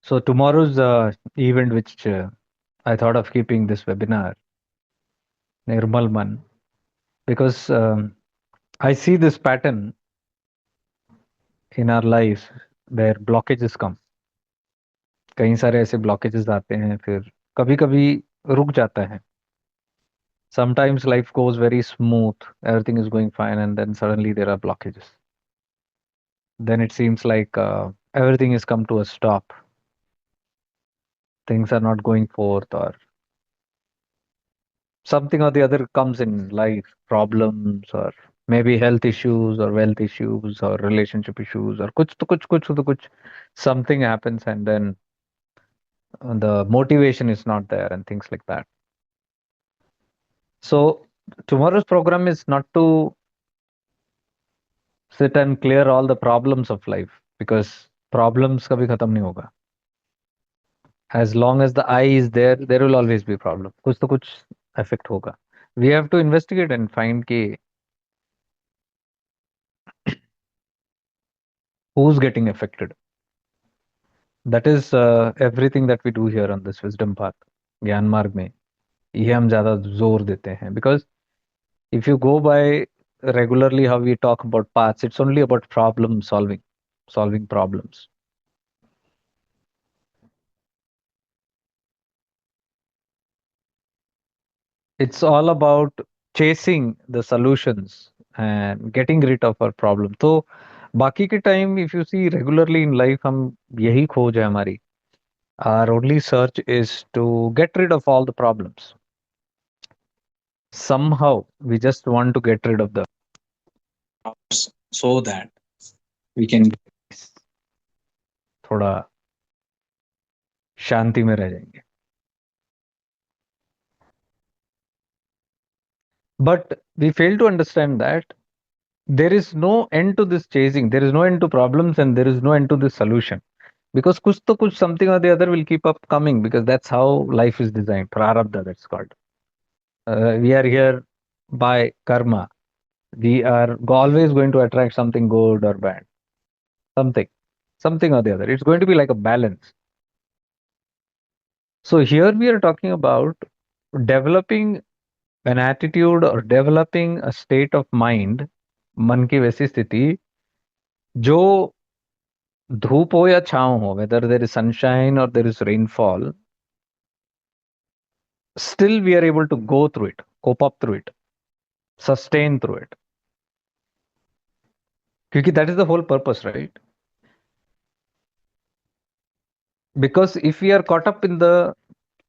So tomorrow's event, which I thought of keeping this webinar, Nirmal Mann, because I see this pattern in our lives where blockages come. कई सारे ऐसे blockages आते हैं, फिर कभी कभी रुक जाता है. Sometimes life goes very smooth, everything is going fine, and then suddenly there are blockages. Then it seems like everything has come to a stop. Things are not going forth, or something or the other comes in life, problems, or maybe health issues, or wealth issues, or relationship issues, or kuch, something happens, and then the motivation is not there, and things like that. So tomorrow's program is not to sit and clear all the problems of life, because problems kabhi khatam nahi hoga. As long as the I is there, there will always be problem. कुछ तो कुछ effect होगा. We have to investigate and find कि who's getting affected. That is everything that we do here on this wisdom path, ज्ञान मार्ग में. ये हम ज्यादा जोर देते हैं, because if you go by regularly how we talk about paths, it's only about problem solving, solving problems. It's all about chasing the solutions and getting rid of our problem. तो बाकी के time if you see regularly in life, हम यही खोज है हमारी. Our only search is to get rid of all the problems. Somehow we just want to get rid of the problems so that we can थोड़ा शांति में रह जाएंगे. But we fail to understand that there is no end to this chasing. There is no end to problems, and there is no end to this solution. Because kuch to kuch, something or the other will keep up coming, because that's how life is designed. Prarabdha, that's called. We are here by karma. We are always going to attract something good or bad. Something, something or the other. It's going to be like a balance. So here we are talking about developing an attitude or developing a state of mind, मन की वैसी स्थिति जो धूप हो या छांव हो, whether there is sunshine or there is rainfall, still we are able to go through it, cope up through it, sustain through it. Because that is the whole purpose, right? Because if we are caught up in the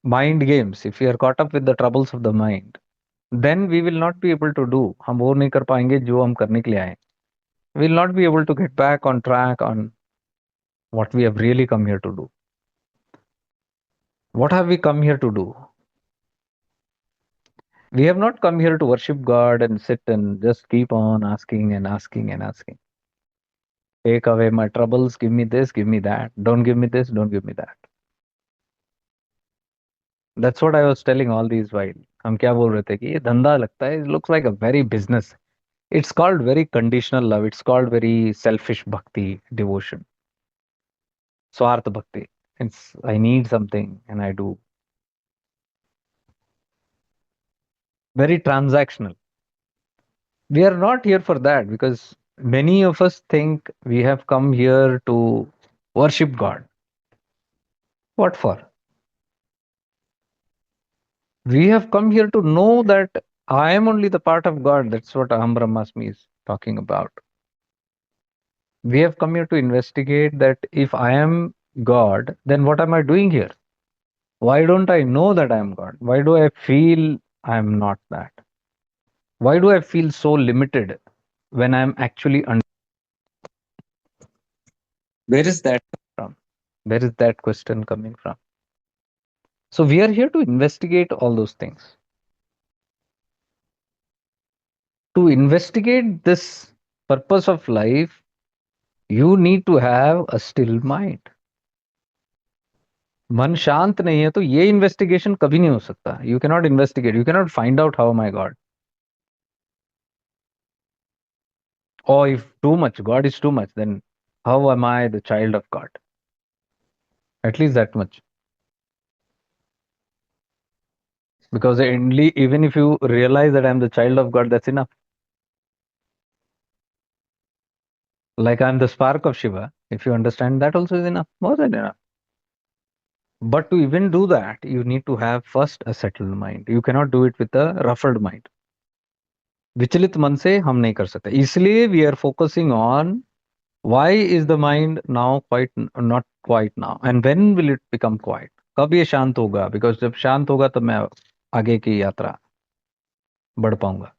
mind games, if we are caught up with the troubles of the mind, then we will not be able to do, हम वो नहीं कर पाएंगे जो हम करने के लिए आए. We will not be able to get back on track on what we have really come here to do. What have we come here to do? We have not come here to worship God and sit and just keep on asking and asking and asking. Take away my troubles, give me this, give me that. Don't give me this, don't give me that. That's what I was telling all these while. हम क्या बोल रहे थे कि ये धंधा लगता है, it looks like a very business. It's called very conditional love. It's called very selfish bhakti, devotion. Swarth bhakti. It's I need something and I do. Very transactional. We are not here for that, because many of us think we have come here to worship God. What for? We have come here to know that I am only the part of God. That's what Aham Brahmasmi is talking about. We have come here to investigate that if I am God, then what am I doing here? Why don't I know that I am God? Why do I feel I am not that? Why do I feel so limited when I'm actually under? Where is that from? Where is that question coming from? So we are here to investigate all those things. To investigate this purpose of life, you need to have a still mind. मन शांत नहीं है तो ये investigation कभी नहीं हो सकता. You can not investigate, you can not find out how my God. Or if too much, God is too much, then how am I the child of God? At least that much. Because only, even if you realize that I'm the child of God, that's enough. Like I'm the spark of Shiva. If you understand that, also is enough. More than enough. But to even do that, you need to have first a settled mind. You cannot do it with a ruffled mind. विचलित मन से हम नहीं कर सकते, इसलिए we are focusing on why is the mind now quite not quite now and when will it become quiet, कब ये शांत होगा, बिकॉज जब शांत होगा तब मैं आगे की यात्रा बढ़ पाऊंगा.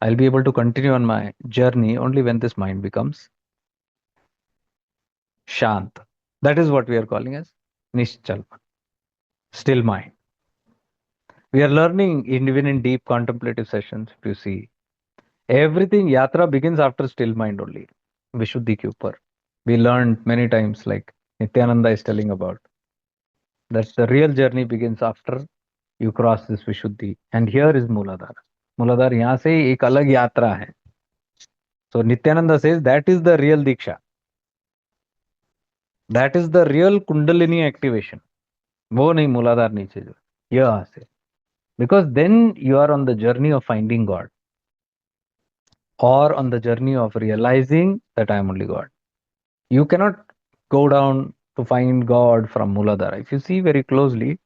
I'll be able to continue on my journey only when this mind becomes shant. That is what we are calling as nischal, still mind. We are learning even in deep contemplative sessions. If you see, everything yatra begins after still mind only. Vishuddhi ke upar. We learned many times, like Nityananda is telling about, that the real journey begins after you cross this Vishuddhi. And here is Mooladhara. Mooladhara यहाँ से एक अलग यात्रा है. So Nityananda says that is the real Diksha. That is the real Kundalini activation. वो नहीं मूलाधार नीचे जो यहाँ से. Because then you are on the journey of finding God, or on the journey of realizing that I am only God. You cannot go down to find God from Mooladhara. If you see very closely,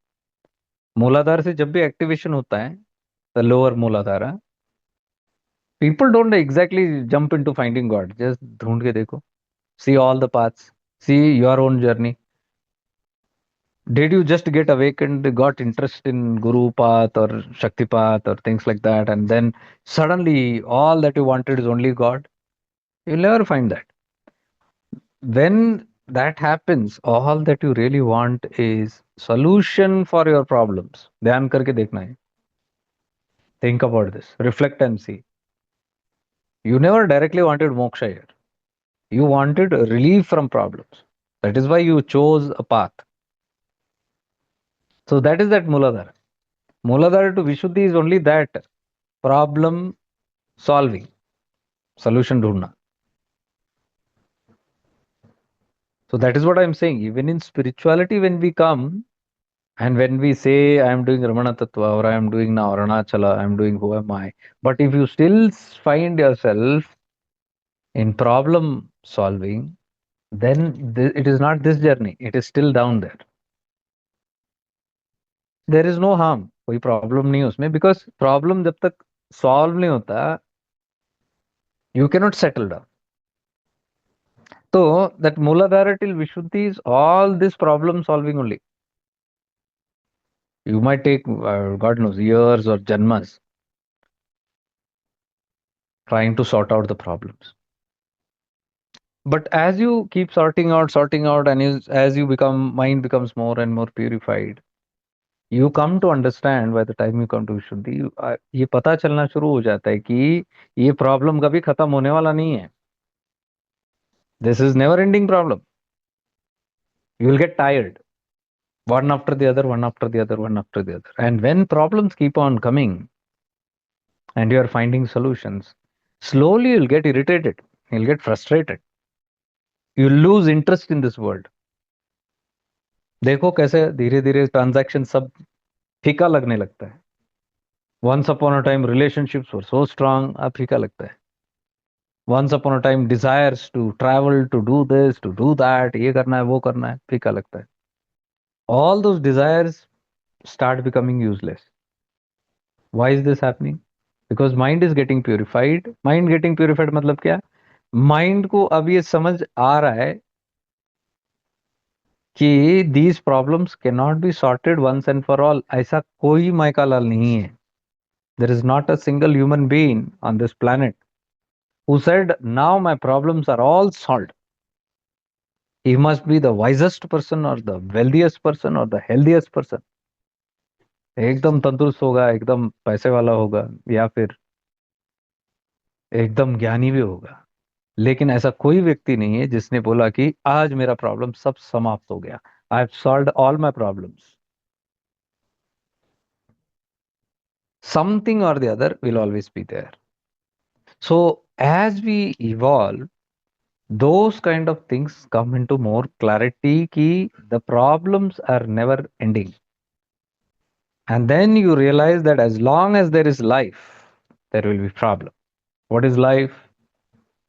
Mooladhara से जब भी activation होता है, the lower Mooladhara, people don't exactly jump into finding God. Just ढूंढ के देखो. See all the paths. See your own journey. Did you just get awakened, got interest in Guru path or Shakti path or things like that, and then suddenly all that you wanted is only God? You'll never find that. When that happens, all that you really want is solution for your problems. ध्यान करके देखना है. Think about this. Reflect and see. You never directly wanted moksha here. You wanted relief from problems. That is why you chose a path. So that is that Muladhara. Muladhara to Vishuddhi is only that problem solving, solution ढूंढना. So that is what I'm saying. Even in spirituality, when we come and when we say, I am doing Ramana Tatva or I am doing now Arunachala, I am doing who am I? But if you still find yourself in problem solving, then it is not this journey. It is still down there. There is no harm. कोई problem नहीं है उसमें, because problem जब तक solve नहीं होता, you cannot settle down. So that Mooladhara till Vishuddhi is all this problem solving only. You might take, God knows, years or janmas trying to sort out the problems. But as you keep sorting out, and as you become, mind becomes more and more purified, you come to understand by the time you come to Vishuddhi, ये पता चलना शुरू हो जाता है कि ये problem कभी खत्म होने वाला नहीं है. This is never ending problem. You will get tired. One after the other, one after the other, one after the other. And when problems keep on coming and you are finding solutions, slowly you'll get irritated. You'll get frustrated. You'll lose interest in this world. देखो कैसे धीरे धीरे transaction सब फीका लगने लगता है. Once upon a time relationships were so strong, अब फीका लगता है. Once upon a time desires to travel, to do this, to do that, ये करना है, वो करना है, फीका लगता है. All those desires start becoming useless. Why is this happening? Because mind is getting purified. Mind getting purified मतलब क्या? Mind को अब ये समझ आ रहा है कि these problems cannot be sorted once and for all. ऐसा कोई माइका लाल नहीं है. There is not a single human being on this planet who said, now my problems are all solved. He must be the wisest person or the wealthiest person or the healthiest person. एकदम तंदुरुस्त होगा, एकदम पैसे वाला होगा, या फिर एकदम ज्ञानी भी होगा. लेकिन ऐसा कोई व्यक्ति नहीं है जिसने बोला कि आज मेरा प्रॉब्लम सब समाप्त हो गया. I have solved all my problems. Something or the other will always be there. So as we evolve, those kind of things come into more clarity ki the problems are never ending. And then you realize that as long as there is life, there will be problem. What is life?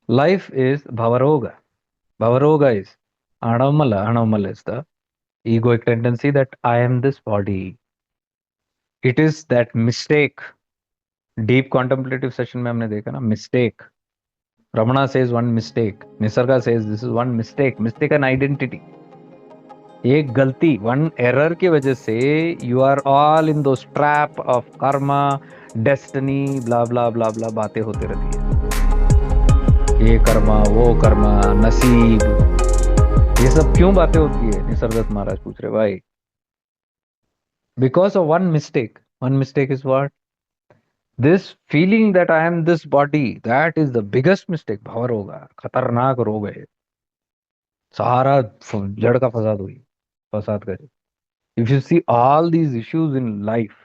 Life is bhavaroga. Bhavaroga is anamala. Anamala is the egoic tendency that I am this body. It is that mistake. Deep contemplative session में हमने देखा ना mistake. Ramana says one mistake. Nisarga says this is one mistake. Mistaken identity. एक गलती one error की वजह से you are all in those trap of karma destiny blah blah blah blah बातें होती रहती है ये कर्मा वो कर्मा नसीब ये सब क्यों बातें होती है निसर्गदत्त महाराज पूछ रहे भाई because of one mistake is what this feeling that I am this body that is the biggest mistake भवर होगा खतरनाक रोग है सारा जड़ का फसाद हुई फसाद करे if you see all these issues in life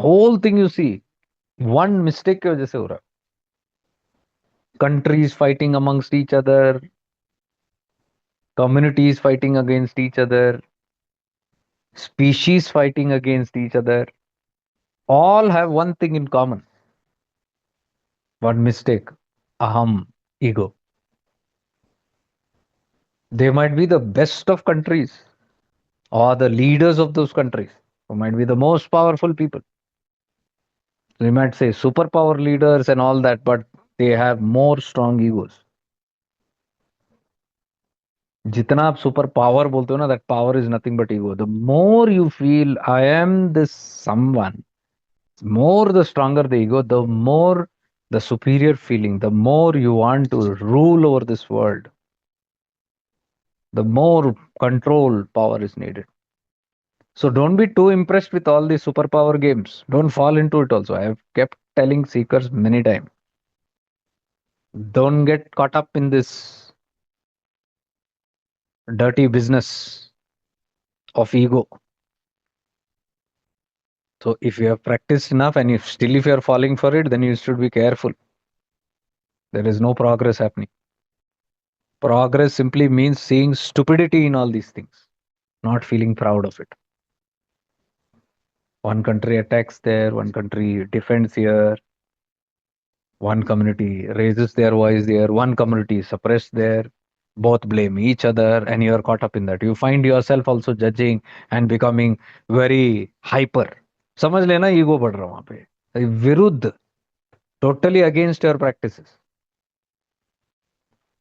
whole thing you see one mistake की वजह से हो रहा countries fighting amongst each other communities fighting against each other species fighting against each other all have one thing in common one mistake aham ego they might be the best of countries or the leaders of those countries who might be the most powerful people we might say superpower leaders and all that but they have more strong egos जितना आप super power बोलते हो ना that power is nothing but ego the more you feel I am this someone more the stronger the ego the more the superior feeling the more you want to rule over this world the more control power is needed so don't be too impressed with all these superpower games don't fall into it also I have kept telling seekers many times don't get caught up in this dirty business of ego. So if you have practiced enough and if you are falling for it, then you should be careful. There is no progress happening. Progress simply means seeing stupidity in all these things, not feeling proud of it. One country attacks there, one country defends here, one community raises their voice there, one community is suppressed there. Both blame each other, and you are caught up in that. You find yourself also judging and becoming very hyper. समझ लेना ego बढ़ रहा वहां पे विरुद्ध totally against your practices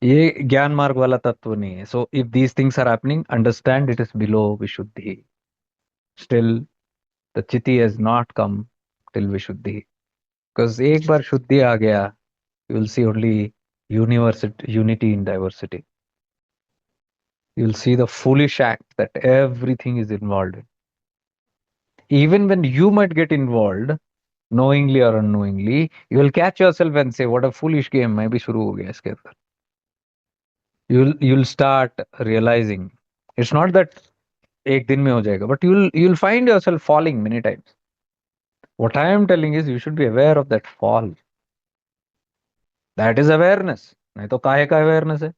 ये ज्ञान मार्ग वाला तत्व नहीं है so if these things are happening understand it is below Vishuddhi still the chiti has not come till Vishuddhi because एक बार शुद्धि आ गया you will see only university unity in diversity you will see the foolish act that everything is involved in. Even when you might get involved, knowingly or unknowingly, you will catch yourself and say, "What a foolish game!" मैं भी शुरू हो गया इसके अंदर. You'll start realizing it's not that एक दिन में हो जाएगा, but you'll find yourself falling many times. What I am telling is you should be aware of that fall. That is awareness. नहीं तो काहे का awareness है?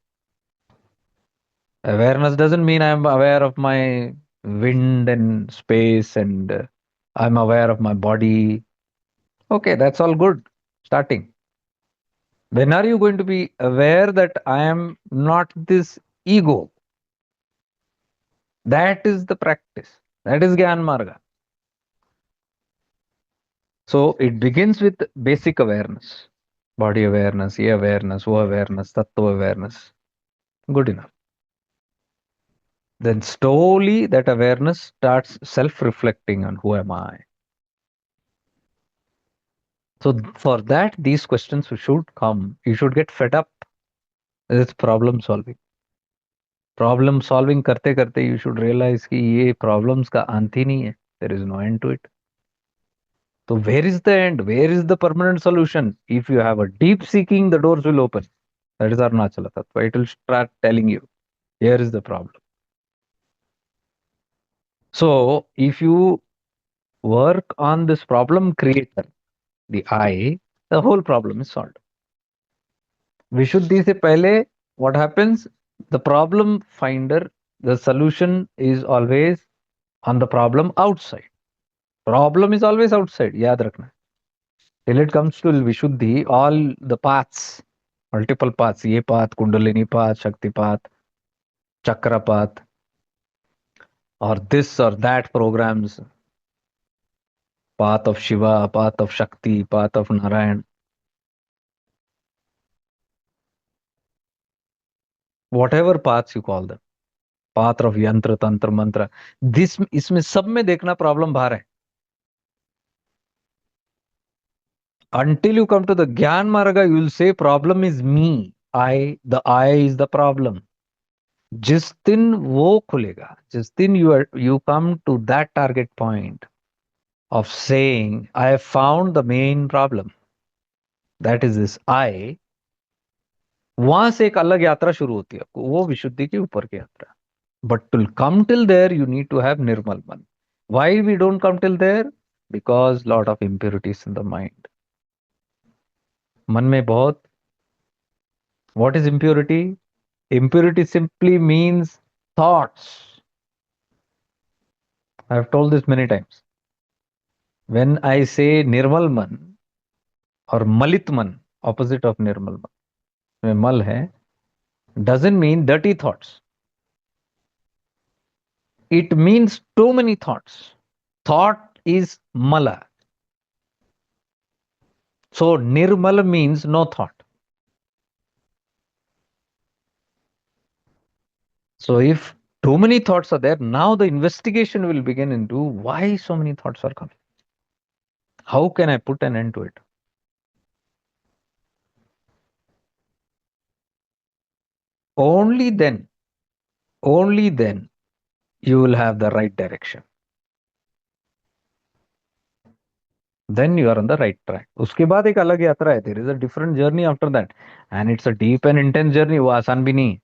Awareness doesn't mean I'm aware of my wind and space and I'm aware of my body. Okay, that's all good. Starting. When are you going to be aware that I am not this ego? That is the practice. That is Gyan Marga. So it begins with basic awareness. Body awareness, ye awareness, wo awareness, tattva awareness. Good enough. Then slowly that awareness starts self-reflecting on who am I. So for that, these questions should come. You should get fed up with problem solving. Problem solving करते करते you should realize कि ये problems का अंत ही नहीं है. There is no end to it. So where is the end? Where is the permanent solution? If you have a deep seeking, the doors will open. That is Arunachala Tattva. It will start telling you, here is the problem. So if you work on this problem creator, the I, the whole problem is solved. विशुद्धि से पहले what happens? The problem finder, the solution is always on the problem outside. Problem is always outside. याद रखना. Till it comes to Vishuddhi, all the paths, multiple paths, ये path, Kundalini path, Shakti path, Chakra path, or this or that programs, path of Shiva, path of Shakti, path of Narayan, whatever paths you call them, path of Yantra, Tantra, Mantra, this इसमें सब में देखना problem बाहर है. Until you come to the Gyan Marga, you will say problem is me. The I is the problem. जिस दिन वो खुलेगा, जिस दिन you come to that target point of saying I have found the main problem, that is this I, वहां से एक अलग यात्रा शुरू होती है आपको, वो विशुद्धि के ऊपर की यात्रा. But to come till there, you need to have Nirmal Man. Why we don't come till there? Because lot of impurities in the mind. मन में बहुत. What is impurity? Impurity simply means thoughts. I have told this many times. When I say Nirmal Man or Malit Man, opposite of Nirmal Man, में mal है, doesn't mean dirty thoughts. It means too many thoughts. Thought is mala. So Nirmal means no thought. So if too many thoughts are there, now the investigation will begin into why so many thoughts are coming. How can I put an end to it? Only then, only then you will have the right direction. Then you are on the right track. उसके बाद एक अलग यात्रा है. There is a different journey after that, and it's a deep and intense journey. वो आसान भी नहीं.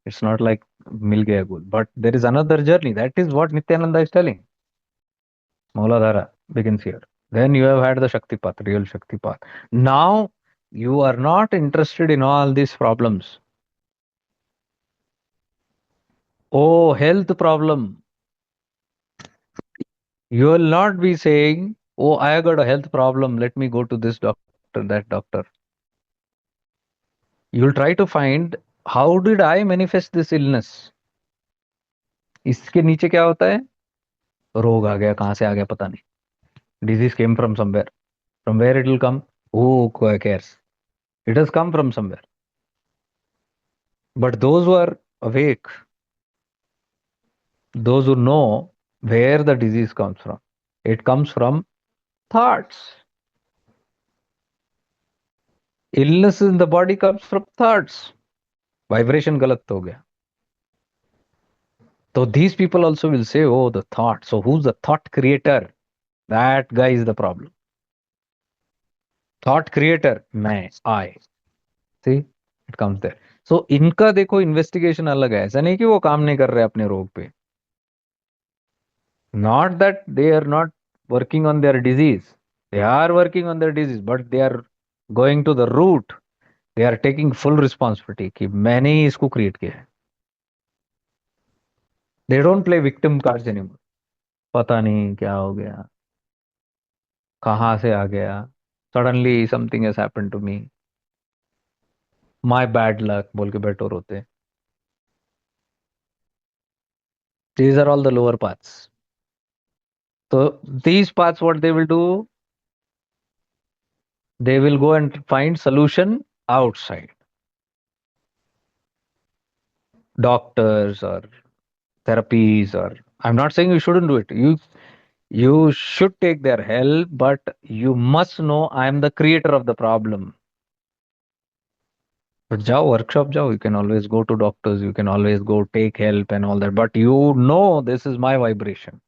It's not like मिल गया गोल. But there is another journey. That is what Nityananda is telling. Mooladhara begins here. Then you have had the Shakti path, real Shakti path. Now you are not interested in all these problems. Oh, health problem. You will not be saying, oh, I got a health problem. Let me go to this doctor, that doctor. You'll try to find how did I manifest this illness? इसके नीचे क्या होता है? रोग आ गया, कहां से आ गया पता नहीं. Disease came from somewhere. From where it will come? Who cares? It has come from somewhere. But those who are awake, those who know where the disease comes from, it comes from thoughts. Illness in the body comes from thoughts. Vibration गलत हो गया. So these people also will say, oh, the thought. So who's the thought creator? That guy is the problem. Thought creator, मैं, I. See, it comes there. So इनका देखो investigation अलग है. ऐसा नहीं कि वो काम नहीं कर रहे अपने रोग पे. Not that they are not working on their disease. They are working on their disease, but they are going to the root. They are taking full responsibility कि मैंने ही इसको क्रिएट किया है. They don't play victim cards anymore. पता नहीं क्या हो गया, कहाँ से आ गया. Suddenly something has happened to me. My bad luck बोल के बैठो रोते. These are all the lower paths. So these paths, what they will do, they will go and find solution outside. Doctors or therapies, or I'm not saying you shouldn't do it. You should take their help, but you must know I am the creator of the problem. But जाओ workshop जाओ, you can always go to doctors, you can always go take help and all that, but you know this is my vibration.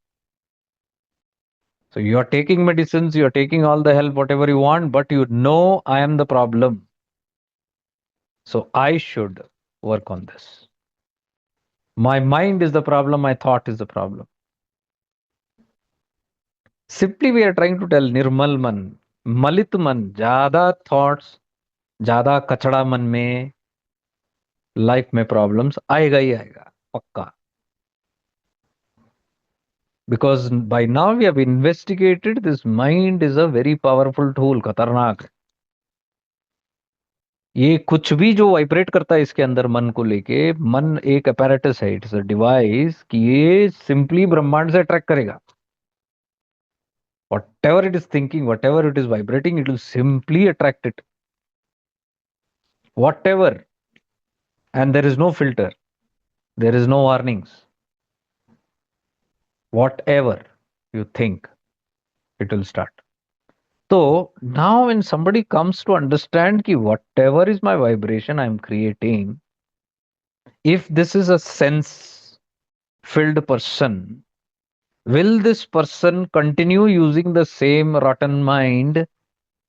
So you are taking medicines, you are taking all the help, whatever you want, but you know I am the problem. So I should work on this. My mind is the problem, my thought is the problem. Simply we are trying to tell Nirmal Man, Malit Man, Jada thoughts ज्यादा कचड़ा मन में, life में problems आएगा ही आएगा, पक्का. Because by now we have investigated this mind is a very powerful tool, खतरनाक है. ये कुछ भी जो वाइब्रेट करता है इसके अंदर मन को लेके, मन एक अपैरेटस है, इट्स अ डिवाइस कि ये सिंपली ब्रह्मांड से अट्रैक्ट करेगा. Whatever it is thinking, whatever it is vibrating, it will simply attract it. Whatever. And there is no filter. There is no warnings. Whatever you think, it will start. So now when somebody comes to understand ki whatever is my vibration I'm creating, if this is a sense filled person, will this person continue using the same rotten mind,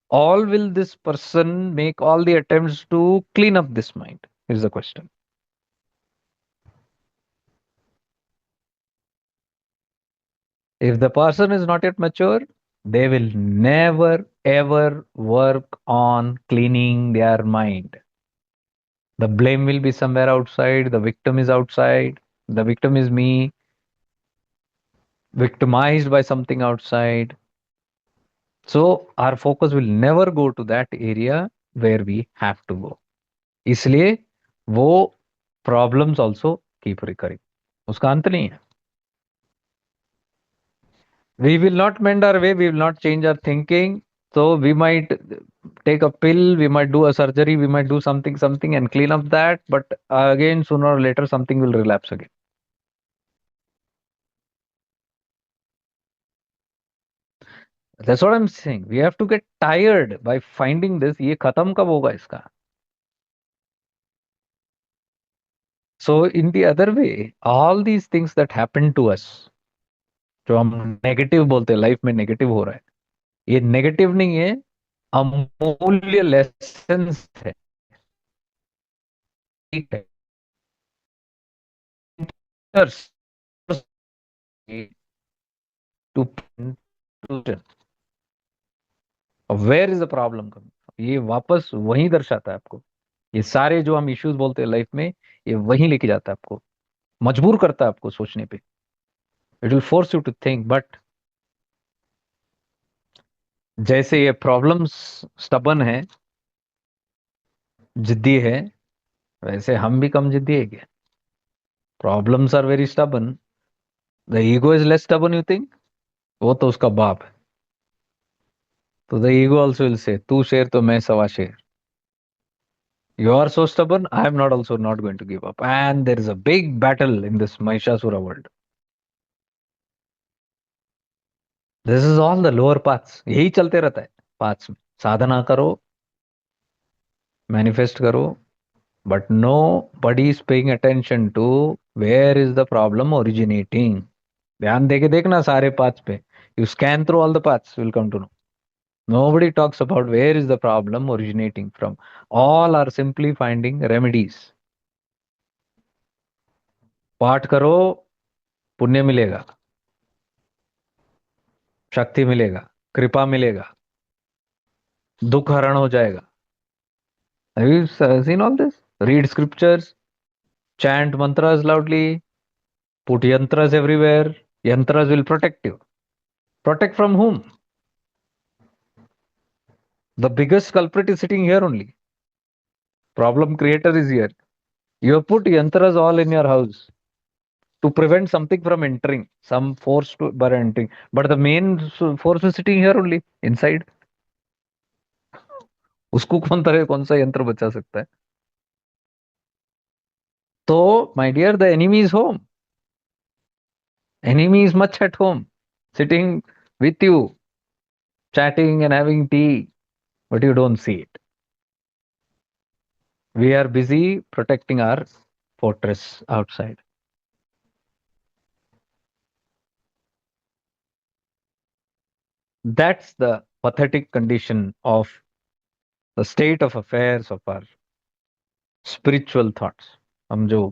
or will this person make all the attempts to clean up this mind? Is the question. If the person is not yet mature, they will never ever work on cleaning their mind. The blame will be somewhere outside, the victim is outside, the victim is me, victimized by something outside. So our focus will never go to that area where we have to go. इसलिए वो problems also keep recurring. उसका अंत नहीं है. We will not mend our way, we will not change our thinking. So we might take a pill, we might do a surgery, we might do something and clean up that, but again sooner or later something will relapse again. That's what I'm saying. We have to get tired by finding this. ये खत्म कब होगा इसका? So in the other way, all these things that happen to us, जो हम negative बोलते हैं, life में नेगेटिव हो रहा है, ये नेगेटिव नहीं है, अमूल्य लेसन्स है. ठीक है. To where is the problem coming, ये वापस वहीं दर्शाता है आपको. ये सारे जो हम इश्यूज बोलते हैं लाइफ में, ये वहीं लेके जाता है आपको, मजबूर करता है आपको सोचने पे. It will force you to think. But जैसे ये प्रॉब्लम्स स्टबन है, जिद्दी है, वैसे हम भी कम जिद्दी है क्या? Problems are very stubborn. The ego is less stubborn, you think? वो तो उसका बाप है. तो the ego also will say, तू शेर तो मैं सवा शेर. You are so stubborn. I am not also not going to give up. And there is a big battle in this Mahishasura world. This is all the lower paths. यही चलते रहता है paths में. साधना करो, manifest करो, but nobody is paying attention to where is the problem originating. ध्यान देके देखना सारे paths पे. You scan through all the paths, you will come to know. Nobody talks about where is the problem originating from. All are simply finding remedies. पाठ करो, पुण्य मिलेगा, शक्ति मिलेगा, कृपा मिलेगा, दुख हरण हो जाएगा. Have you seen all this? Read scriptures, chant mantras loudly, put yantras everywhere. Yantras will protect you. Protect from whom? The biggest culprit is sitting here only. Problem creator is here. You have put yantras all in your house to prevent something from entering, some force to by entering. But the main force is sitting here only, inside. उसको कौन सा यंत्र बचा सकता है? तो my dear, the enemy is home. Enemy is much at home, sitting with you, chatting and having tea, but you don't see it. We are busy protecting our fortress outside. That's the pathetic condition of the state of affairs of our spiritual thoughts. हम जो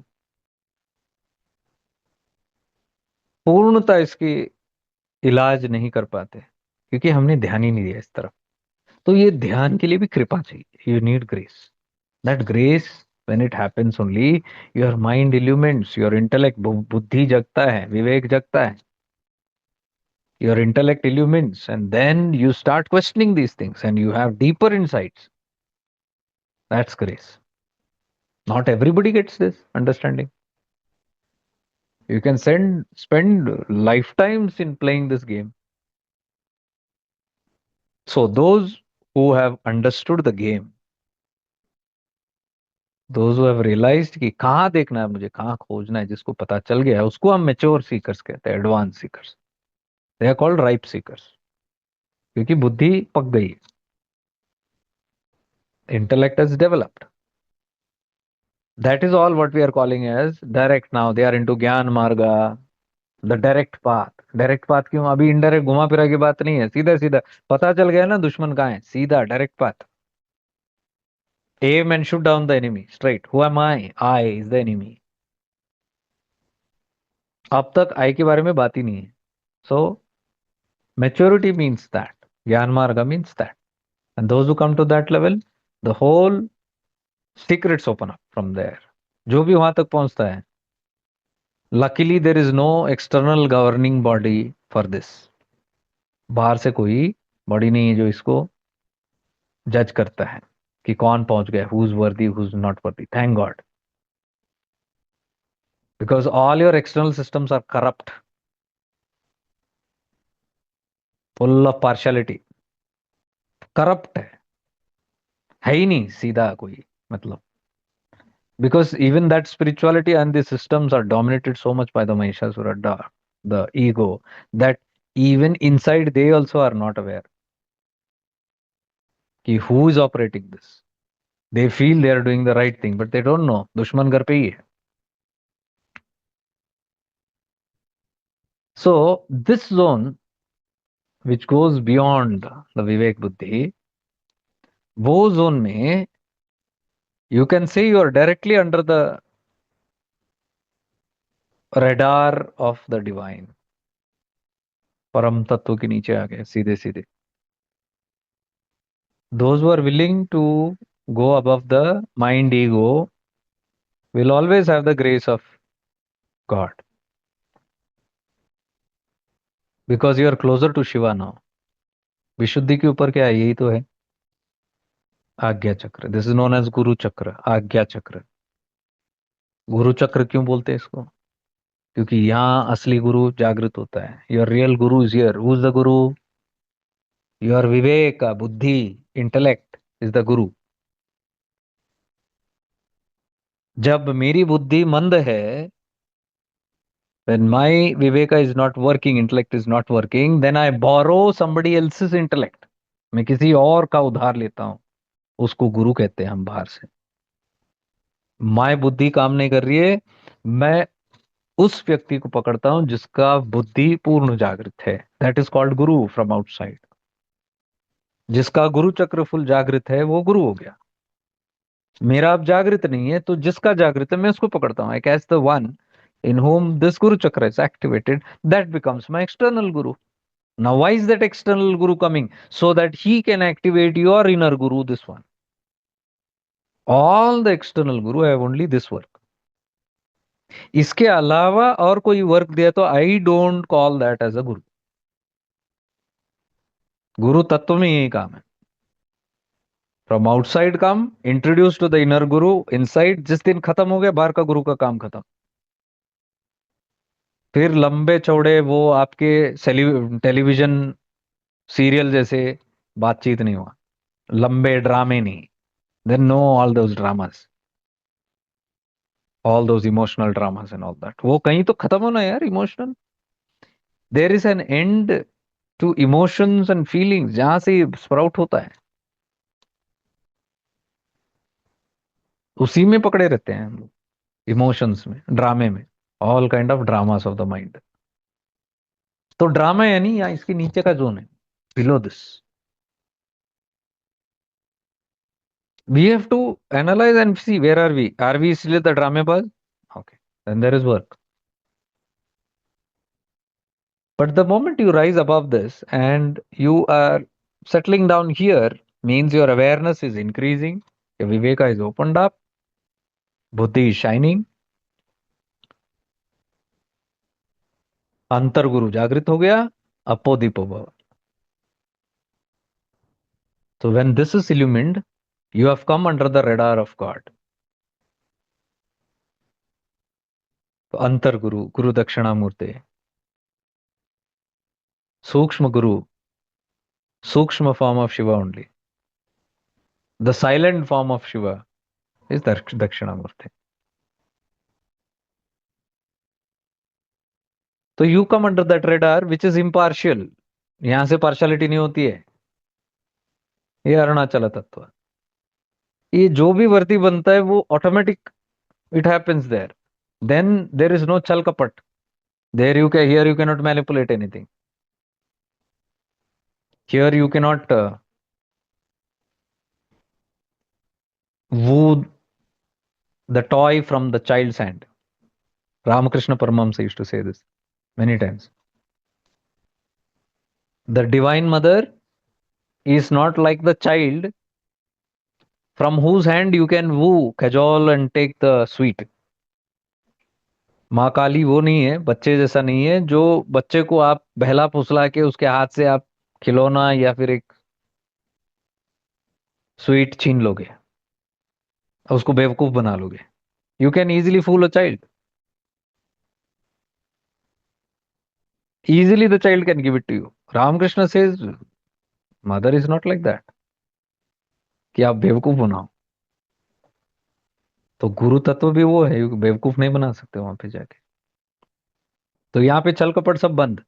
पूर्णता इसकी इलाज नहीं कर पाते, क्योंकि हमने ध्यान ही नहीं दिया इस तरफ. तो ये ध्यान के लिए भी कृपा चाहिए. You need grace. That grace, when it happens only, your mind illumines, your intellect, बुद्धि जगता है, विवेक जगता है, your intellect illumines, and then you start questioning these things and you have deeper insights. That's grace. Not everybody gets this understanding. You can spend lifetimes in playing this game. So those who have understood the game, those who have realized कि कहाँ देखना है मुझे, कहाँ खोजना है, जिसको पता चल गया है, उसको हम मेच्योर सीकर्स कहते हैं, advance seekers. They are called ripe seekers. क्योंकि बुद्धि पक गई है, intellect has developed. That is all what we are calling as direct. Now they are into ज्ञान मार्गा, the direct path. Direct path क्यों? अभी इनडायरेक्ट घुमा फिरा की बात नहीं है, सीधा सीधा पता चल गया ना दुश्मन कहाँ है, सीधा direct path. Aim and shoot down the enemy straight. Who am I? I is the enemy. अब तक आई के बारे में बात ही नहीं है. So maturity means that. ज्ञान मार्ग means that. And those who come to that level, the whole secrets open up from there. जो भी वहां तक पहुंचता है, luckily there is no external governing body for this. बाहर से कोई बॉडी नहीं है जो इसको जज करता है कि कौन पहुंच गया, who's worthy, who's not worthy. Thank God. Because all your external systems are corrupt, full of partiality. Corrupt है ही नहीं सीधा कोई, मतलब. Because even that spirituality and the systems are dominated so much by the Mahishasura, the ego, that even inside they also are not aware कि who is operating this. They feel they are doing the right thing, but they don't know दुश्मन घर पे ही है. So this zone which goes beyond the Vivek Buddhi, वो zone में you can say you are directly under the radar of the divine. परम तत्व के नीचे आ गए सीधे सीधे. Those who are willing to go above the mind ego will always have the grace of God, because you are closer to Shiva now. विशुद्धि के ऊपर क्या है? यही तो है, आज्ञा चक्र. दिस इज नोन एज गुरु चक्र, आज्ञा चक्र. गुरु चक्र क्यों बोलते हैं इसको? क्योंकि यहाँ असली गुरु जागृत होता है. Your real Guru is here. Who is the Guru? Your विवेक, बुद्धि, इंटेलेक्ट इज द गुरु. जब मेरी बुद्धि मंद है, when my viveka is not working, intellect is not working, then I borrow somebody else's intellect. मैं किसी और का उधार लेता हूं, उसको गुरु कहते हैं हम बाहर से. माय बुद्धि काम नहीं कर रही है, मैं उस व्यक्ति को पकड़ता हूं जिसका बुद्धि पूर्ण जागृत है. That is called Guru from outside. जिसका गुरु चक्र फुल जागृत है वो गुरु हो गया. मेरा अब जागृत नहीं है, तो जिसका जागृत है मैं उसको पकड़ता हूं. I catch the one in whom this guru chakra is activated. That becomes my external guru. Now why is that external guru coming? So that he can activate your inner guru, this one. All the external guru have only this work. इसके अलावा और कोई work दिया तो I don't call that as a guru. गुरु तत्व में यही काम है. From outside come, introduce to the inner guru. Inside जिस दिन खत्म हो गया, बाहर का गुरु का काम खत्म. फिर लंबे चौड़े वो आपके टेलीविजन सीरियल जैसे बातचीत नहीं हुआ, लंबे ड्रामे नहीं. Then no all those dramas, all those emotional dramas and all that. वो कहीं तो खत्म होना है यार, emotional. There is an end to emotions and feelings, जहां से स्प्राउट होता है उसी में पकड़े रहते हैं हम लोग. इमोशंस में, ड्रामे में, all kind of dramas of the mind. तो ड्रामा यानी या इसके नीचे का जोन है, below this. We have to analyze and see where are we. Are we still the dramebaz? Okay, then there is work. But the moment you rise above this and you are settling down here, means your awareness is increasing, your viveka is opened up, buddhi is shining, अंतर गुरु जागृत हो गया, अपो दीपो भव. So when this is illumined, you have come under the radar of God. तो अंतर गुरु, गुरु दक्षिणामूर्ति, सूक्ष्म गुरु, सूक्ष्म form of Shiva only. The silent form of Shiva is Dakshinamurti. तो you come under that radar which is impartial. यहां से partiality नहीं होती है. ये अरुणाचल तत्व. ये जो भी वर्ती बनता है वो automatic, it happens there. Then there is no छल कपट. There you can, here you can not manipulate anything. Here you can not woo the toy from the child's hand. Ramakrishna Paramahamsa used to say this many times. The Divine Mother is not like the child from whose hand you can woo, cajole and take the sweet. माँ काली वो नहीं है, बच्चे जैसा नहीं है जो बच्चे को आप बहला फुसला के उसके हाथ से आप खिलौना या फिर एक स्वीट छीन लोगे और उसको बेवकूफ बना लोगे. You can easily fool a child. Easily the child can give it to you. Ramakrishna says mother is not like that कि आप बेवकूफ बनाओ. तो गुरु तत्व भी वो है, बेवकूफ नहीं बना सकते वहां पे जाके. तो यहाँ पे छल कपट सब बंद.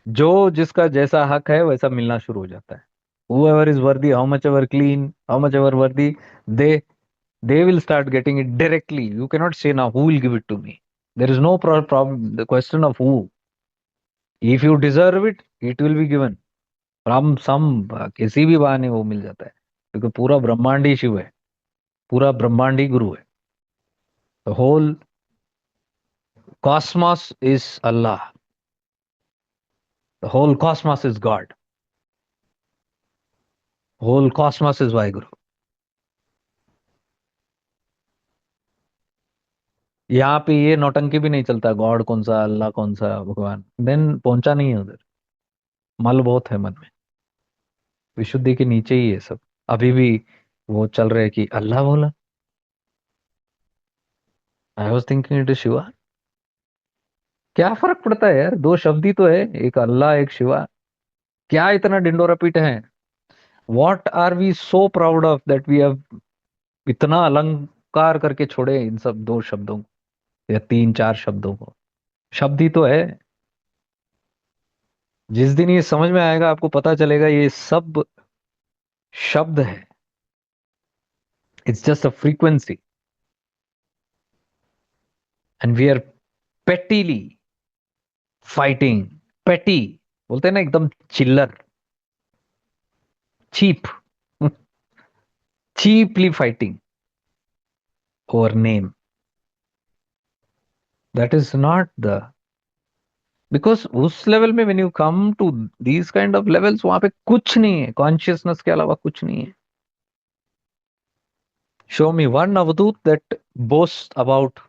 जो जिसका जैसा हक है वैसा मिलना शुरू हो जाता है. whoever is worthy, how much ever clean, how much ever worthy, they they will start getting it directly. You cannot say now who will give it to me. There is no problem. The question of who. If you deserve it, it will be given. From some, किसी भी बहाने वो मिल जाता है क्योंकि पूरा ब्रह्मांड ही शिव है, पूरा ब्रह्मांड ही गुरु है. The whole cosmos is Allah. The whole cosmos is God. Whole cosmos is Vaheguru. यहाँ पे ये नौटंकी भी नहीं चलता गॉड कौन सा, अल्लाह कौन सा, भगवान. देन पहुंचा नहीं है उधर. मल बहुत है मन में. विशुद्धि के नीचे ही है सब. अभी भी वो चल रहे कि अल्लाह बोला. I was thinking it is Shiva. क्या फर्क पड़ता है यार, दो शब्द ही तो है, एक अल्लाह एक शिवा. क्या इतना डिंडोरा पीट है. What are we so proud of that we have इतना अलंकार करके छोड़े इन सब दो शब्दों को या तीन चार शब्दों को. शब्द ही तो है. जिस दिन ये समझ में आएगा आपको पता चलेगा ये सब शब्द है. It's just a frequency and we are pettily fighting. Petty बोलते हैं ना, एकदम चिल्लर, cheap, cheaply fighting over name. That is not the, because उस लेवल में when you come to these kind of levels वहां पे कुछ नहीं है, कॉन्शियसनेस के अलावा कुछ नहीं है. Show me one avadhoot that boast about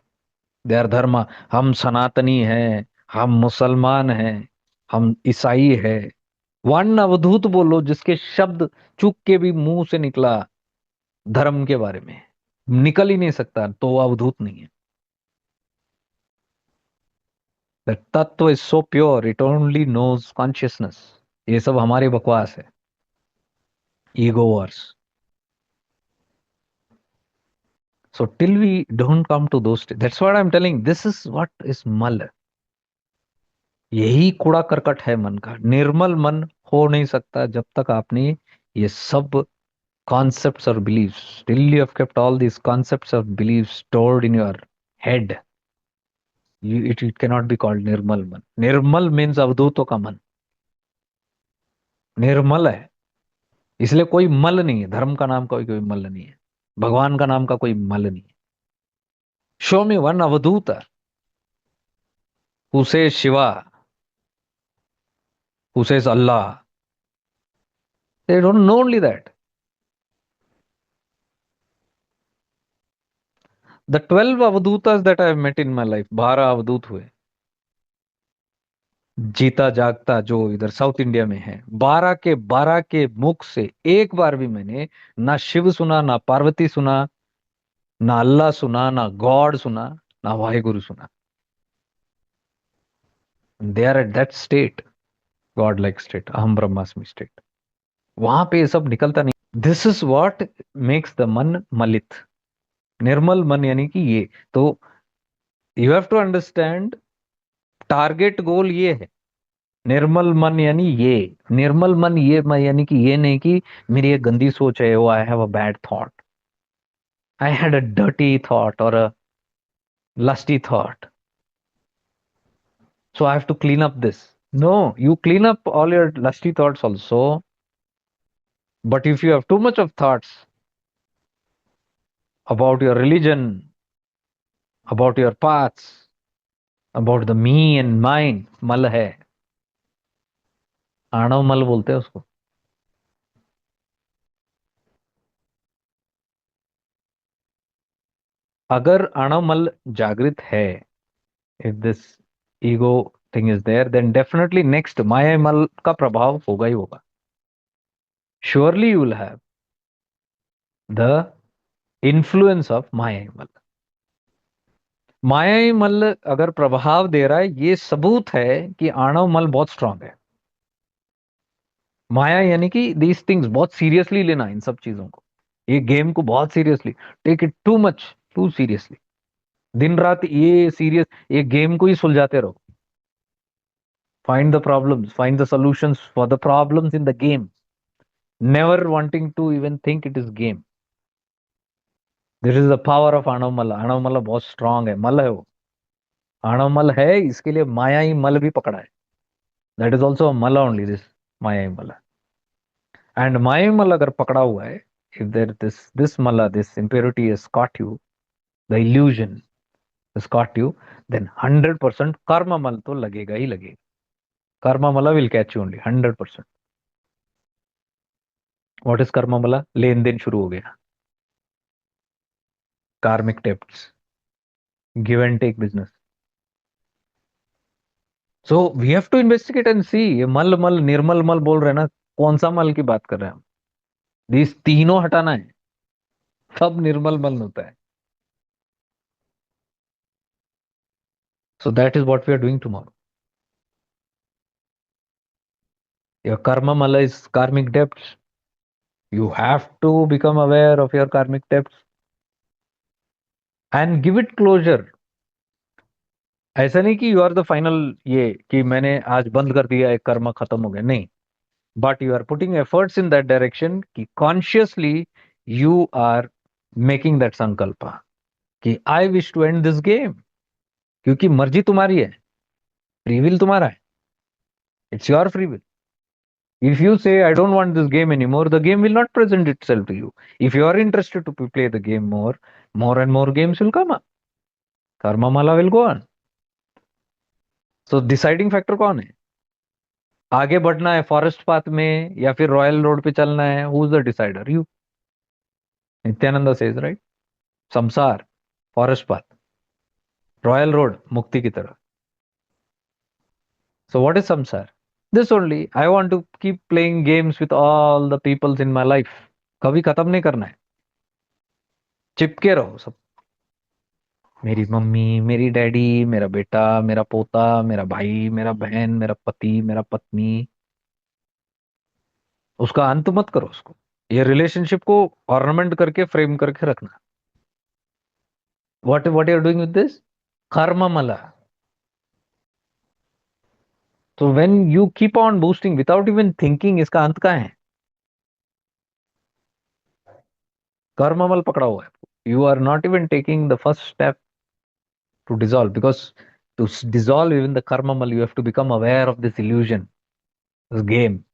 their dharma. हम सनातनी हैं, हम मुसलमान हैं, हम ईसाई है. वन अवधूत बोलो जिसके शब्द चूक के भी मुंह से निकला धर्म के बारे में, निकल ही नहीं सकता, तो वो अवधूत नहीं है. The tattva is so pure, it only knows consciousness. ये सब हमारी बकवास है, ego worse. So till we don't come to those, that's what I'm telling. This is what is mal. यही कूड़ा करकट है मन का. निर्मल मन हो नहीं सकता जब तक आपने ये सब concepts or beliefs, till you have kept all these concepts or beliefs stored in your head, it cannot be called निर्मल मन. निर्मल means अवधूतों का मन निर्मल है. इसलिए कोई मल नहीं है. धर्म का नाम कोई कोई मल नहीं है. भगवान का नाम का कोई मल नहीं है. Show me one avadhoot who says Shiva, who says Allah. They don't know only that. The 12 avadhutas that I have met in my life, 12 अवधूत हुए, जीता जागता जो इधर साउथ इंडिया में है, 12 के मुख से एक बार भी मैंने ना शिव सुना, ना पार्वती सुना, ना अल्लाह सुना, ना गॉड सुना, ना वाहिगुरु सुना. They are at that state, God like state, अहम ब्रह्मास्मि स्टेट. वहां पे ये सब निकलता नहीं. This is what makes the मन मलित. निर्मल मन यानी कि ये. तो you have to understand, target goal ये है. निर्मल मन यानी ये. निर्मल मन ये यानी कि ये नहीं कि मेरी एक गंदी सोच है, वो I have a bad thought, I had a dirty thought और अ lusty thought, so I have to clean up this. No, you clean up all your lusty thoughts also, but if you have too much of thoughts about your religion, about your paths, about the me and mine, मल है. आणव मल बोलते हैं उसको. अगर आणव मल जागृत है, if this ego thing is there, then definitely next माया मल का प्रभाव होगा ही होगा. Surely you will have the influence of माया मल. माया मल अगर प्रभाव दे रहा है, ये सबूत है कि आणव मल बहुत स्ट्रांग है. माया यानी कि दीज थिंग्स बहुत सीरियसली लेना, इन सब चीजों को, ये गेम को बहुत seriously, take it too much, too seriously. दिन रात ये सीरियस, ये गेम को ही सुलझाते रहो. Find the problems, find the solutions for the problems in the game, never wanting to even think it is game. This is the power of आणव मल. आणव मल बहुत स्ट्रांग है, मल है वो. आणव मल है, इसके लिए माया ही मल भी पकड़ा है. दैट इज ऑल्सो मल ओनली, दिस माया ही मल. एंड माया मल अगर पकड़ा हुआ है, if there this mala, this impurity has caught you, the illusion has caught you, then 100% karma mal तो लगेगा ही लगेगा. Karma mala will catch you only 100%. What is karma mala? लेन देन शुरू हो गया. Karmic debts, give and take business. So we have to investigate and see. ये मल मल निर्मल मल बोल रहे हैं ना, कौन सा मल की बात कर रहे हैं हम? these तीनों हटाना है, सब निर्मल मल होता है. So that is what we are doing tomorrow. Your karma mala is karmic debts. You have to become aware of your karmic debts and give it closure. ऐसा नहीं कि यू आर द फाइनल, ये कि मैंने आज बंद कर दिया, एक कर्म खत्म हो गया, नहीं. But you are putting efforts in that direction कि consciously you are making that संकल्प कि I wish to end this game. क्योंकि मर्जी तुम्हारी है, फ्री विल तुम्हारा है, it's your free will. If you say, I don't want this game anymore, the game will not present itself to you. If you are interested to play the game more, more and more games will come up. Karma mala will go on. So deciding factor कौन है? आगे बढ़ना है forest path में या फिर royal road पे चलना है? Who is the decider? You. Nityananda says right. Samsara forest path, royal road मुक्ति की तरफ. So what is samsara? This only, I want to keep playing games with all the peoples in my life. कभी खत्म नहीं करना है, चिपके रहो सब. मेरी मम्मी, मेरी डैडी, मेरा बेटा, मेरा पोता, मेरा भाई, मेरा बहन, मेरा पति, मेरा पत्नी. उसका अंत मत करो उसको. ये रिलेशनशिप को ऑर्नामेंट करके फ्रेम करके रखना. what you are doing with this? Karma mala. So when you keep on boosting without even thinking, इसका अंत कहाँ है? कर्म मल पकड़ा हुआ है. You are not even taking the first step to dissolve, because to dissolve even the karma mal, you have to become aware of this illusion, this game,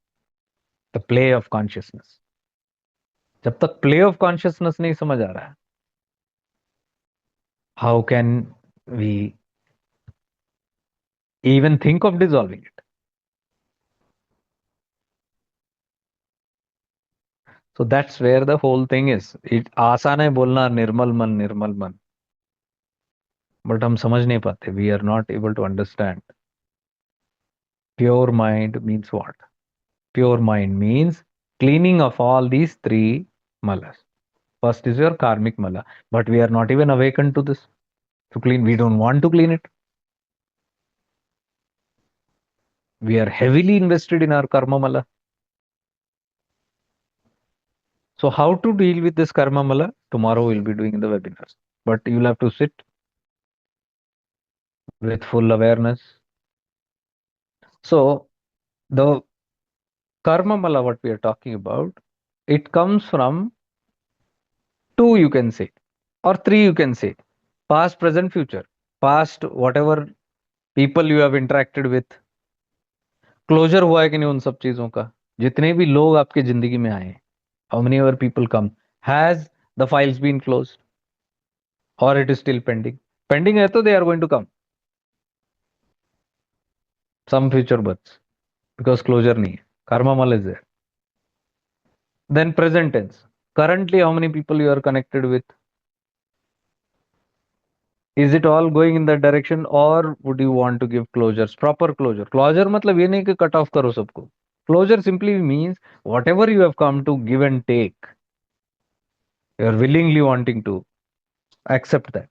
the play of consciousness. जब तक play of consciousness नहीं समझ आ रहा है, how can we even think of dissolving it? So that's where the whole thing is. It आसान है बोलना निर्मल मन निर्मल मन. बट हम समझ नहीं पाते. We are not able to understand. Pure mind means what? Pure mind means cleaning of all these three malas. First is your karmic mala, but we are not even awakened to this. To clean, we don't want to clean it. We are heavily invested in our karma mala. So, how to deal with this karma mala? Tomorrow we'll be doing in the webinars. But you'll have to sit with full awareness. So, the karma mala, what we are talking about, it comes from two, you can say, or three, you can say: past, present, future. Past, whatever people you have interacted with, closure हुआ है कि नहीं उन सब चीजों का. जितने भी लोग आपके जिंदगी में आए, how many ever people come, has the files been closed और it is still pending? Pending है तो they are going to come some future births, because closure नहीं है. कर्मा मल is there. Then present tense. currently how many people you are connected with? Is it all going in that direction, or would you want to give closures? Proper closure. Closure मतलब ये नहीं कि cut off करो सबको. Closure simply means whatever you have come to give and take, you are willingly wanting to accept that.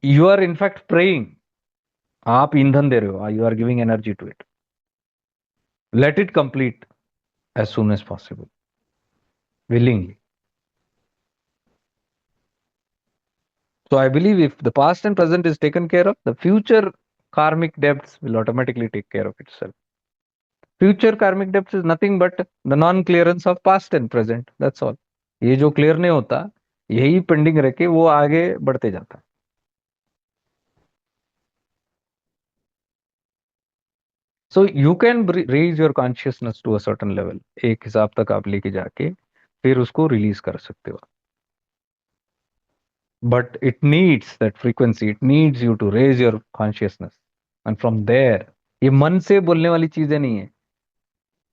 You are in fact praying. आप ईंधन दे रहे हो. You are giving energy to it. Let it complete as soon as possible. Willingly. So I believe if the past and present is taken care of, the future karmic debts will automatically take care of itself. Future karmic debts is nothing but the non-clearance of past and present. That's all. ये जो clear नहीं होता, यही pending रह के वो आगे बढ़ते जाता है. So you can raise your consciousness to a certain level. एक हिसाब तक आप लेके जाके फिर उसको रिलीज कर सकते हो. But it needs that frequency. It needs you to raise your consciousness. And from there, ये मन से बोलने वाली चीजें नहीं है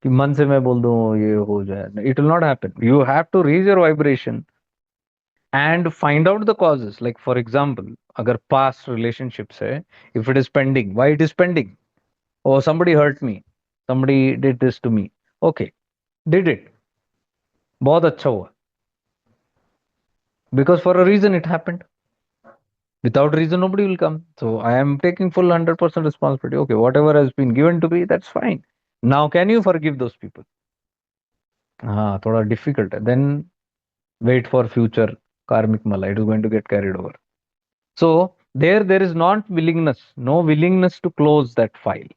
कि मन से मैं बोल दूं ये हो जाए. It will not happen. You have to raise your vibration and find out the causes. Like for example, agar past relationships hai, if it is pending, why it is pending? Oh, somebody hurt me, somebody did this to me. Okay, did it, बहुत अच्छा हुआ, because for a reason it happened. Without reason nobody will come. So I am taking full 100% responsibility. Okay, whatever has been given to me, that's fine. Now can you forgive those people? हाँ, थोड़ा difficult है. Then wait for future karmic mala. It is going to get carried over. So there is not willingness, no willingness to close that file.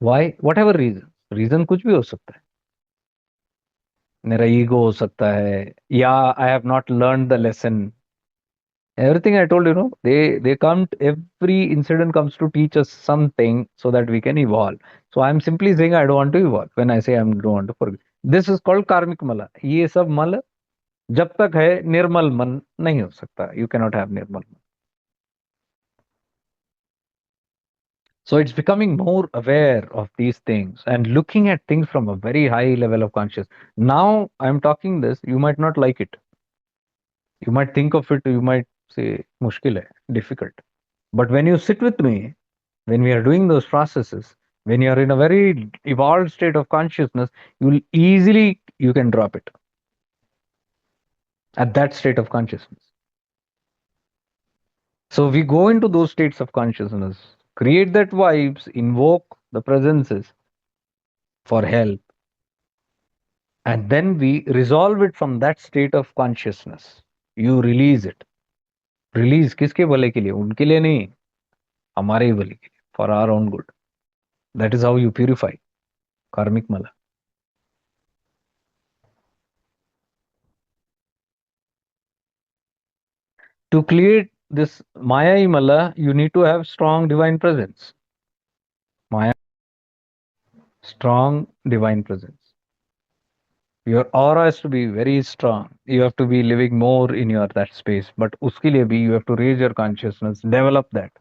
Why? Whatever reason. Reason कुछ भी हो सकता है. मेरा ego हो सकता है, या I have not learned the lesson. Everything I told you, know, they come. Every incident comes to teach us something so that we can evolve. So I'm simply saying I don't want to evolve when I say I don't want to forget. This is called karmic mala. ये सब मल जब तक है निर्मल मन नहीं हो सकता. You cannot have निर्मल मन. So it's becoming more aware of these things and looking at things from a very high level of consciousness. Now I'm talking this, you might not like it. You might think of it, you might say, mushkil hai, difficult. But when you sit with me, when we are doing those processes, when you are in a very evolved state of consciousness, you can drop it at that state of consciousness. So we go into those states of consciousness, create that vibes, invoke the presences for help, and then we resolve it from that state of consciousness. You release it. Release किसके भले के लिए? उनके लिए नहीं, हमारे ही भले के लिए, for our own good. That is how you purify karmic mala. To clear this maya mala, you need to have strong divine presence. Maya, strong divine presence. Your aura has to be very strong. You have to be living more in your that space. But uske liye bhi you have to raise your consciousness, develop that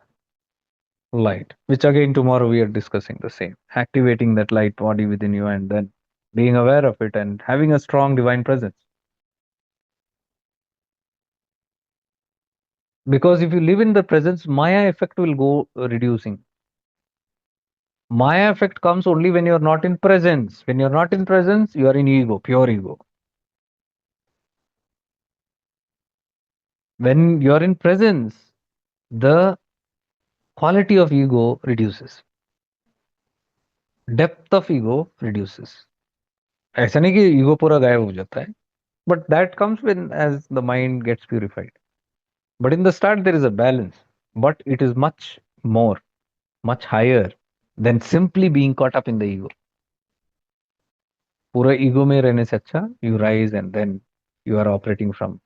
light, which again tomorrow we are discussing the same. Activating that light body within you and then being aware of it and having a strong divine presence. Because if you live in the presence, Maya effect will go reducing. Maya effect comes only when you're not in presence. When you're not in presence, you are in ego, pure ego. When you're in presence, the quality of ego reduces, depth of ego reduces. ऐसा नहीं कि ego पूरा गायब हो जाता है, but that comes when as the mind gets purified. But in the start there is a balance, but it is much more, much higher than simply being caught up in the ego. पूरा ego में रहने से अच्छा you rise and then you are operating from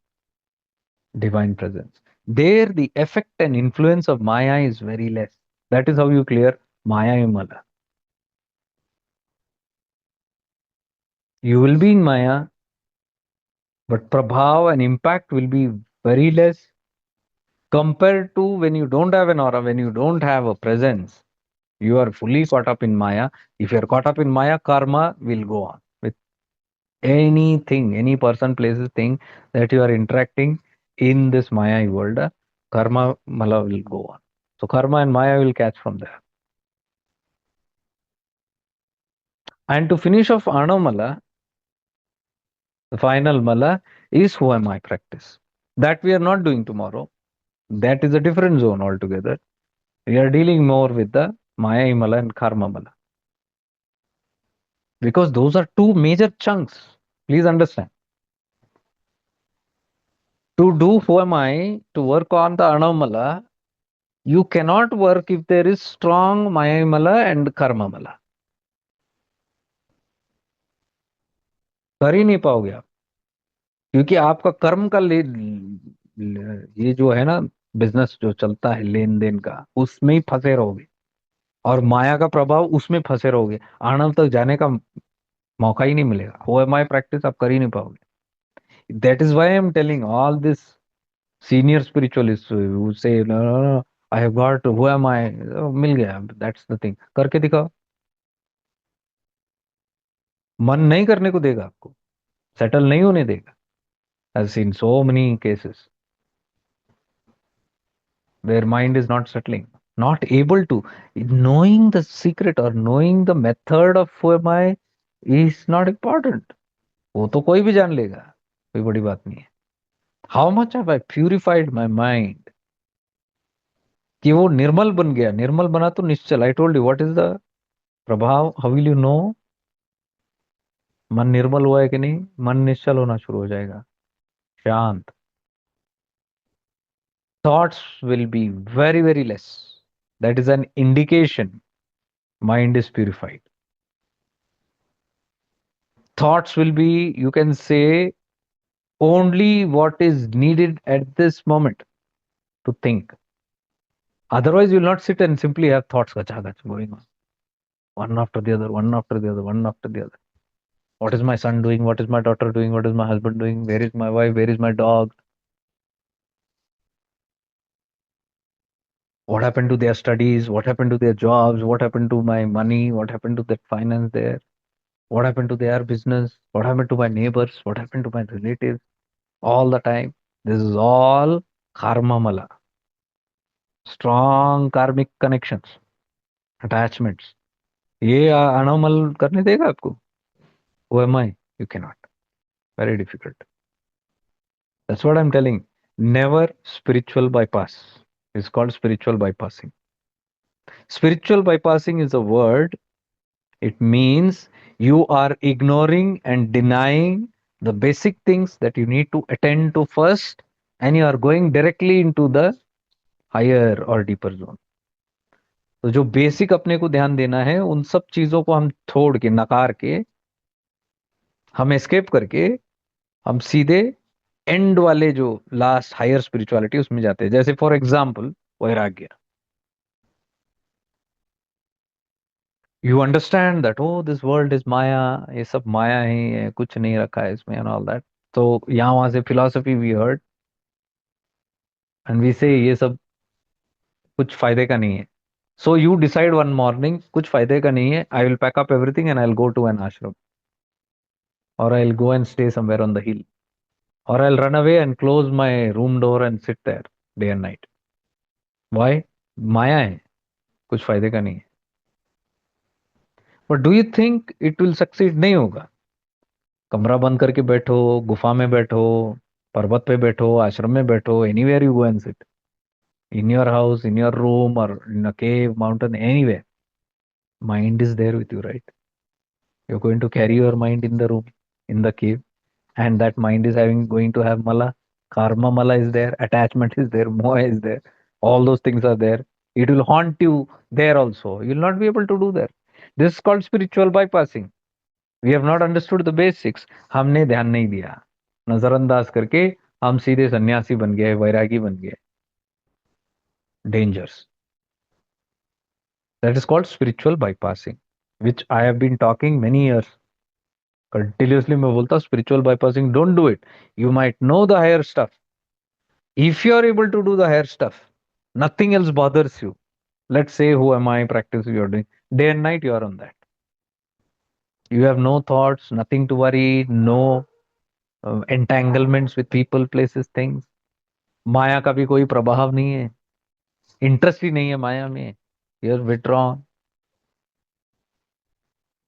divine presence. There the effect and influence of Maya is very less. That is how you clear Maya Himala. You will be in Maya, but prabhav and impact will be very less compared to when you don't have an aura, when you don't have a presence. You are fully caught up in Maya. If you are caught up in Maya, karma will go on with anything, any person, places, thing that you are interacting in this Maya world. Karma mala will go on. So karma and Maya will catch from there. And to finish off Anamala, the final mala is who am I practice. That we are not doing tomorrow. That is a different zone altogether. We are dealing more with the Maya mala and Karma mala because those are two major chunks. Please understand. To do who am I, to work on the Anamala, you cannot work if there is strong Maya mala and Karma mala. कर ही नहीं पाओगे आप क्योंकि आपका कर्म का ये जो है ना बिजनेस जो चलता है लेन देन का उसमें ही फंसे रहोगे और माया का प्रभाव उसमें फंसे रहोगे आनंद तक जाने का मौका ही नहीं मिलेगा वो एम आई प्रैक्टिस आप कर ही नहीं पाओगे that is why I am telling all this senior spiritualist who say I have got who am I मिल गया दैट्स द थिंग करके दिखाओ मन नहीं करने को देगा आपको सेटल नहीं होने देगा I seen so many cases where mind is not settling, not able to. Knowing the secret or knowing the method of who am I is not important. वो तो कोई भी जान लेगा कोई बड़ी बात नहीं है how much have I purified my mind कि वो निर्मल बन गया निर्मल बना तो निश्चल I told you what is the प्रभाव हाउ विल यू नो मन निर्मल हुआ है कि नहीं मन निश्चल होना शुरू हो जाएगा शांत thoughts will be very very less that is an indication mind is purified thoughts will be you can say only what is needed at this moment to think otherwise you will not sit and simply have thoughts gachagach going on one after the other one after the other one after the other what is my son doing what is my daughter doing what is my husband doing where is my wife where is my dog what happened to their studies what happened to their jobs what happened to my money what happened to that finance there what happened to their business what happened to my neighbors what happened to my relatives all the time this is all karma mala strong karmic connections attachments ये अनोमल करने देगा आपको who am I you cannot very difficult that's what I'm telling never spiritual bypass it's called spiritual bypassing spiritual bypassing is a word it means you are ignoring and denying the basic things that you need to attend to first and you are going directly into the higher or deeper zone तो जो basic अपने को ध्यान देना है उन सब चीजों को हम छोड़ के नकार के हम एस्केप करके हम सीधे एंड वाले जो लास्ट हायर स्पिरिचुअलिटी उसमें जाते हैं जैसे फॉर एग्जाम्पल वैराग्य you understand that oh this world is माया ये सब माया ही है कुछ नहीं रखा है इसमें एंड ऑल दैट तो यहाँ वहां से philosophy we heard and we say ये सब कुछ फायदे का नहीं है so you decide one morning कुछ फायदे का नहीं है I will pack up everything and I will go to an ashram और I will go and stay somewhere on the hill or I'll run away and close my room door and sit there. Day and night. Why? माया है, कुछ फायदे का नहीं है। But do you think it will succeed? नहीं होगा। कमरा बंद करके बैठो, गुफा में बैठो, पर्वत पे बैठो, आश्रम में बैठो, anywhere you go and sit, in your house, in your room, और in a cave, mountain, anywhere, mind is there with you, right? You're going to carry your mind in the room, in the cave, and that mind is having going to have mala, karma mala is there, attachment is there, moha is there, all those things are there. It will haunt you there also. You'll not be able to do that. This is called spiritual bypassing. We have not understood the basics. हमने ध्यान नहीं दिया, नजरअंदाज करके हम सीधे सन्यासी बन गए, वैरागी बन गए। Dangers. That is called spiritual bypassing, which I have been talking many years. Continuously मैं बोलता हूँ spiritual bypassing, don't do it. You might know the higher stuff. If you are able to do the higher stuff, nothing else bothers you. Let's say, who am I, practice you are doing. Day and night you are on that. You have no thoughts, nothing to worry, no entanglements with people, places, things. माया का भी कोई प्रभाव नहीं है, interest ही नहीं है माया में. You are withdrawn.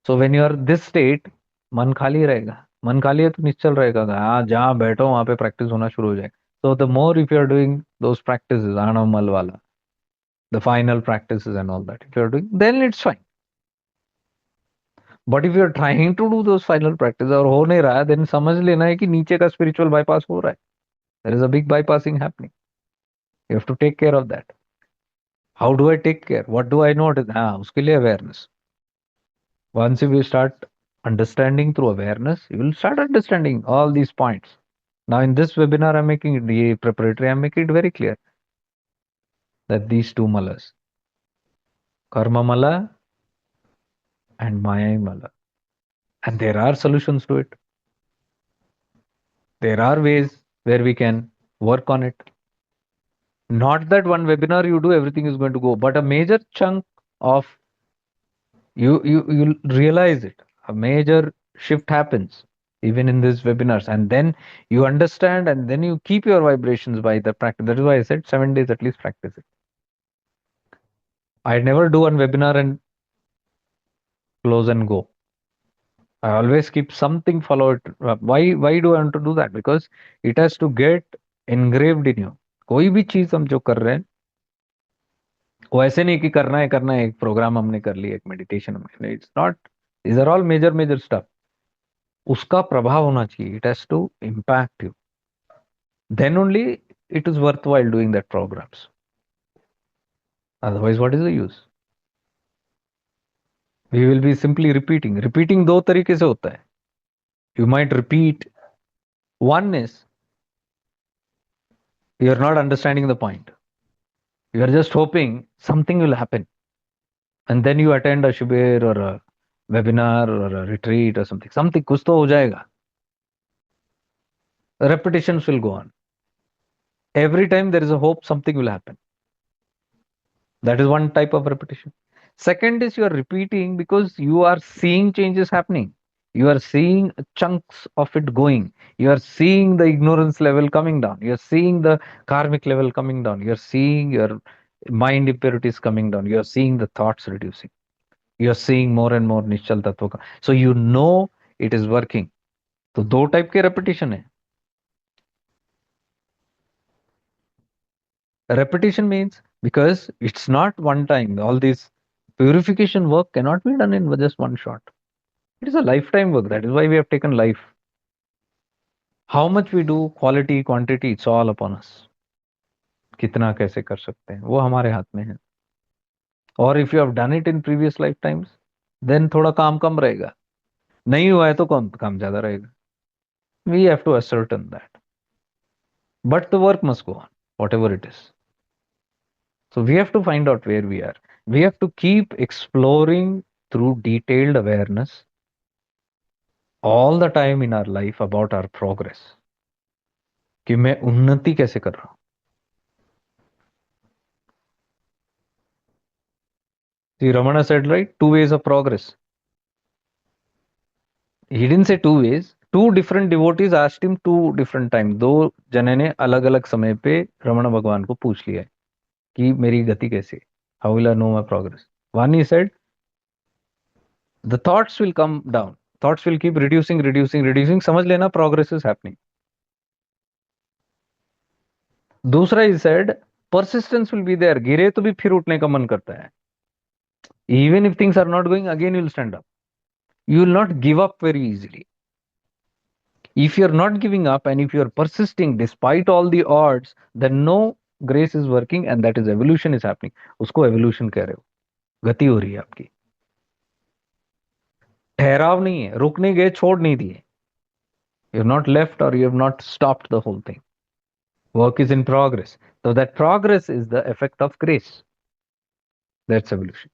So when you are this state, मन खाली रहेगा. मन खाली है तो निश्चल रहेगा. हाँ, जहाँ बैठो वहां पे प्रैक्टिस होना शुरू हो जाएगा. So the more if you are doing those practices, Anamal wala, the final practices and all that, if you are doing, then it's fine. But if you are trying to do those final practices और हो नहीं रहा है, then समझ लेना है कि नीचे का spiritual bypass हो रहा है. There is a big bypassing happening. You have to take care of that. How do I take care? What do I notice? हाँ, उसके लिए awareness. Once you will start understanding through awareness, you will start understanding all these points. Now, in this webinar, I'm making it the preparatory, I'm making it very clear that these two malas, karma mala and maya mala, and there are solutions to it. There are ways where we can work on it. Not that one webinar you do, everything is going to go, but a major chunk of you'll realize it. A major shift happens even in these webinars, and then you understand, and then you keep your vibrations by the practice. That is why I said 7 days at least practice it. I never do one webinar and close and go. I always keep something followed. Why do I want to do that? Because it has to get engraved in you. कोई भी चीज हम जो कर रहे हैं, वो ऐसे नहीं कि करना है, एक प्रोग्राम हमने कर लिया, एक मेडिटेशन हमने, it's not. These are all major major stuff. उसका प्रभाव होना चाहिए. It has to impact you. Then only it is worthwhile doing that programs. Otherwise, what is the use? We will be simply repeating. Repeating दो तरीके से होता है. You might repeat. One is you are not understanding the point. You are just hoping something will happen, and then you attend a shibir or a webinar or a retreat or something. Something कुछ तो हो जाएगा. Repetitions will go on. Every time there is a hope something will happen. That is one type of repetition. Second is you are repeating because you are seeing changes happening. You are seeing chunks of it going. You are seeing the ignorance level coming down. You are seeing the karmic level coming down. You are seeing your mind impurities coming down. You are seeing the thoughts reducing. You are seeing more and more निश्चल तत्व का. So you know it is working. तो दो type के repetition है. Repetition means because it's not one time. All this purification work cannot be done in just one shot. It is a lifetime work. That is why we have taken life. How much we do, quality, quantity, it's all upon us. कितना कैसे कर सकते हैं वो हमारे हाथ में है. और if you have done it in previous life times, then थोड़ा काम कम रहेगा. नहीं हुआ है तो कम काम ज्यादा रहेगा. We have to ascertain that. But the work must go on, whatever it is. So we have to find out where we are. We have to keep exploring through detailed awareness all the time in our life about our progress. कि मैं उन्नति कैसे कर रहा हूं. See, Ramana said, right, two ways of progress. He didn't say two ways, two different devotees asked him two different time, दो जने ने अलग अलग समय पे रमण भगवान को पूछ लिया है कि मेरी गति कैसी, how will I know my progress. One he said the thoughts will come down, thoughts will keep reducing reducing reducing, समझ लेना प्रोग्रेस इज हैपनिंग। दूसरा he said persistence will be there, गिरे तो भी फिर उठने का मन करता है, even if things are not going again you will stand up, you will not give up very easily. If you're not giving up and if you're persisting despite all the odds, then no grace is working and that is evolution is happening. उसको evolution कह रहे हो, गति हो रही है आपकी, ठहराव नहीं है, रुक नहीं गए, छोड़ नहीं दिए, you have not left or you have not stopped the whole thing. Work is in progress. So that progress is the effect of grace. That's evolution.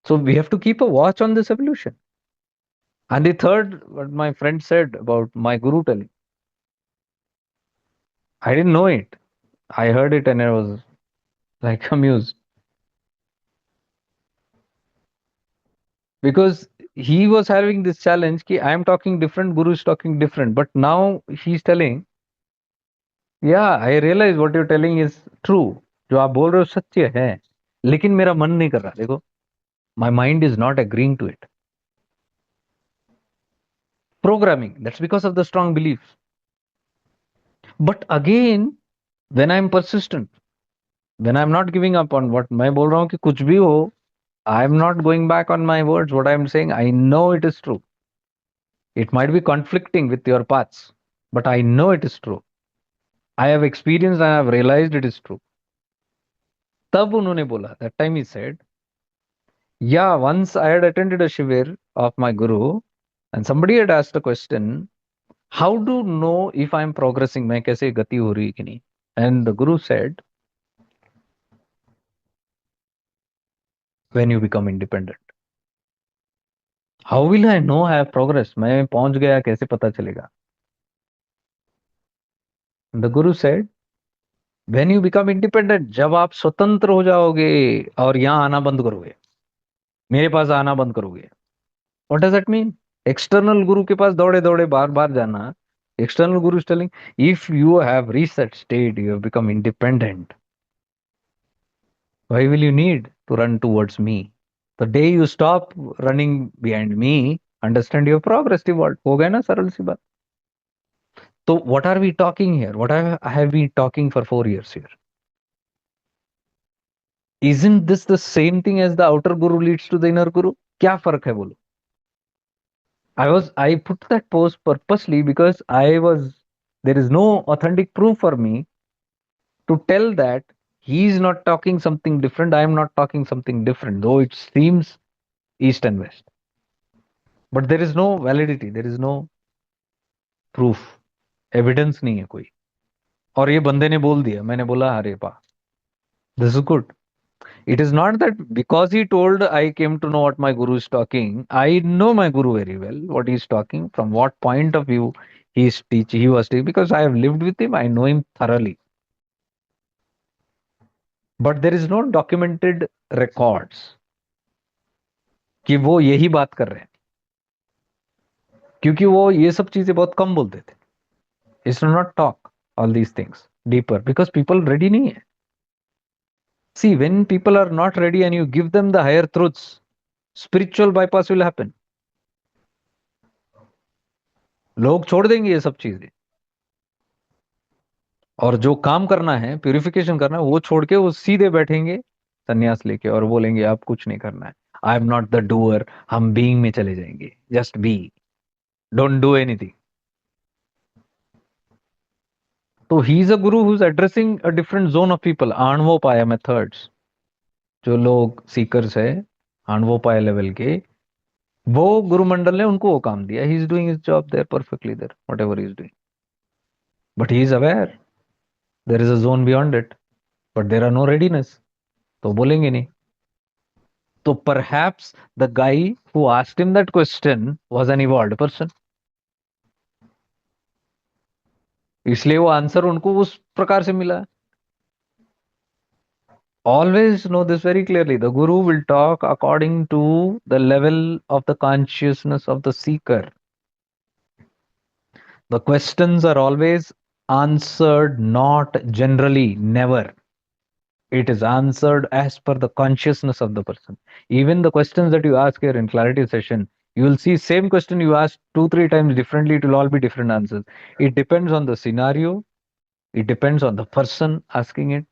So we have to keep a watch on this evolution. And the third, what my friend said about my guru telling, I didn't know it. I heard it and I was like amused because he was having this challenge कि I am talking different, Guru is talking different, but now he's telling, yeah, I realize what you're telling is true. जो आप बोल रहे हो सत्य है, लेकिन मेरा मन नहीं कर रहा, देखो, my mind is not agreeing to it. Programming, that's because of the strong beliefs. But again, when I'm persistent, when I'm not giving up on what मैं बोल रहा हूँ कि कुछ भी हो, I'm not going back on my words. What I'm saying, I know it is true. It might be conflicting with your paths, but I know it is true. I have experienced and I have realized it is true. तब उन्होंने बोला, that time he said, yeah, once I had attended a shivir of my guru and somebody had asked a question, how to know if I'm progressing, मैं कैसे गति हो रही है कि नहीं? And the guru said, when you become independent. How will I know I have progressed? मैं पहुंच गया कैसे पता चलेगा? The guru said, when you become independent, जब आप स्वतंत्र हो जाओगे और यहाँ आना बंद करोगे, मेरे पास आना बंद करोगे। What does that mean? External गुरु के पास दौड़े दौड़े बार बार जाना, external guru is telling, if you have reach that state, you have become independent, why will you need to run towards me? The day you stop running behind me, understand your progress reward, हो गया ना सरल सी बात। तो what are we talking here, what I have been talking for 4 years here? Isn't this the same thing as the outer guru leads to the inner guru? क्या फर्क है बोलो? I put that post purposely because there is no authentic proof for me to tell that he is not talking something different, I am not talking something different, though it seems east and west. But there is no validity, there is no proof, evidence नहीं है कोई। और ये बंदे ने बोल दिया, मैंने बोला अरे वाह, this is good. It is not that because he told I came to know what my guru is talking. I know my guru very well, what he is talking, from what point of view he was teaching, because I have lived with him, I know him thoroughly. But there is no documented records कि वो यही बात कर रहे हैं, क्योंकि वो ये सब चीजें बहुत कम बोलते थे. It's not talk all these things deeper because people ready नहीं है. See, when people are not ready and you give them the higher truths, spiritual bypass will happen. लोग छोड़ देंगे ये सब चीजें, और जो काम करना है, प्यूरिफिकेशन करना है, वो छोड़ के वो सीधे बैठेंगे संन्यास लेके और बोलेंगे आप कुछ नहीं करना है, I am not the doer, हम बीइंग में चले जाएंगे, just be, don't do anything. तो he is a guru who is addressing a different zone of people, आणवोपाय मेथड्स. जो लोग सीकर्स है आणवोपाय लेवल के, वो गुरुमंडल ने उनको वो काम दिया. He is doing his job there perfectly there, what ever he is doing, but he is aware there is a zone beyond it, but there are no readiness, तो बोलेंगे नहीं. So perhaps the guy who asked him that question was an evolved person. इसलिए वो answer उनको उस प्रकार से मिला. Always know this very clearly. The guru will talk according to the level of the consciousness of the seeker. The questions are always answered not generally, never. It is answered as per the consciousness of the person. Even the questions that you ask here in clarity session, you will see same question you ask two, three times differently, it will all be different answers. It depends on the scenario, it depends on the person asking it.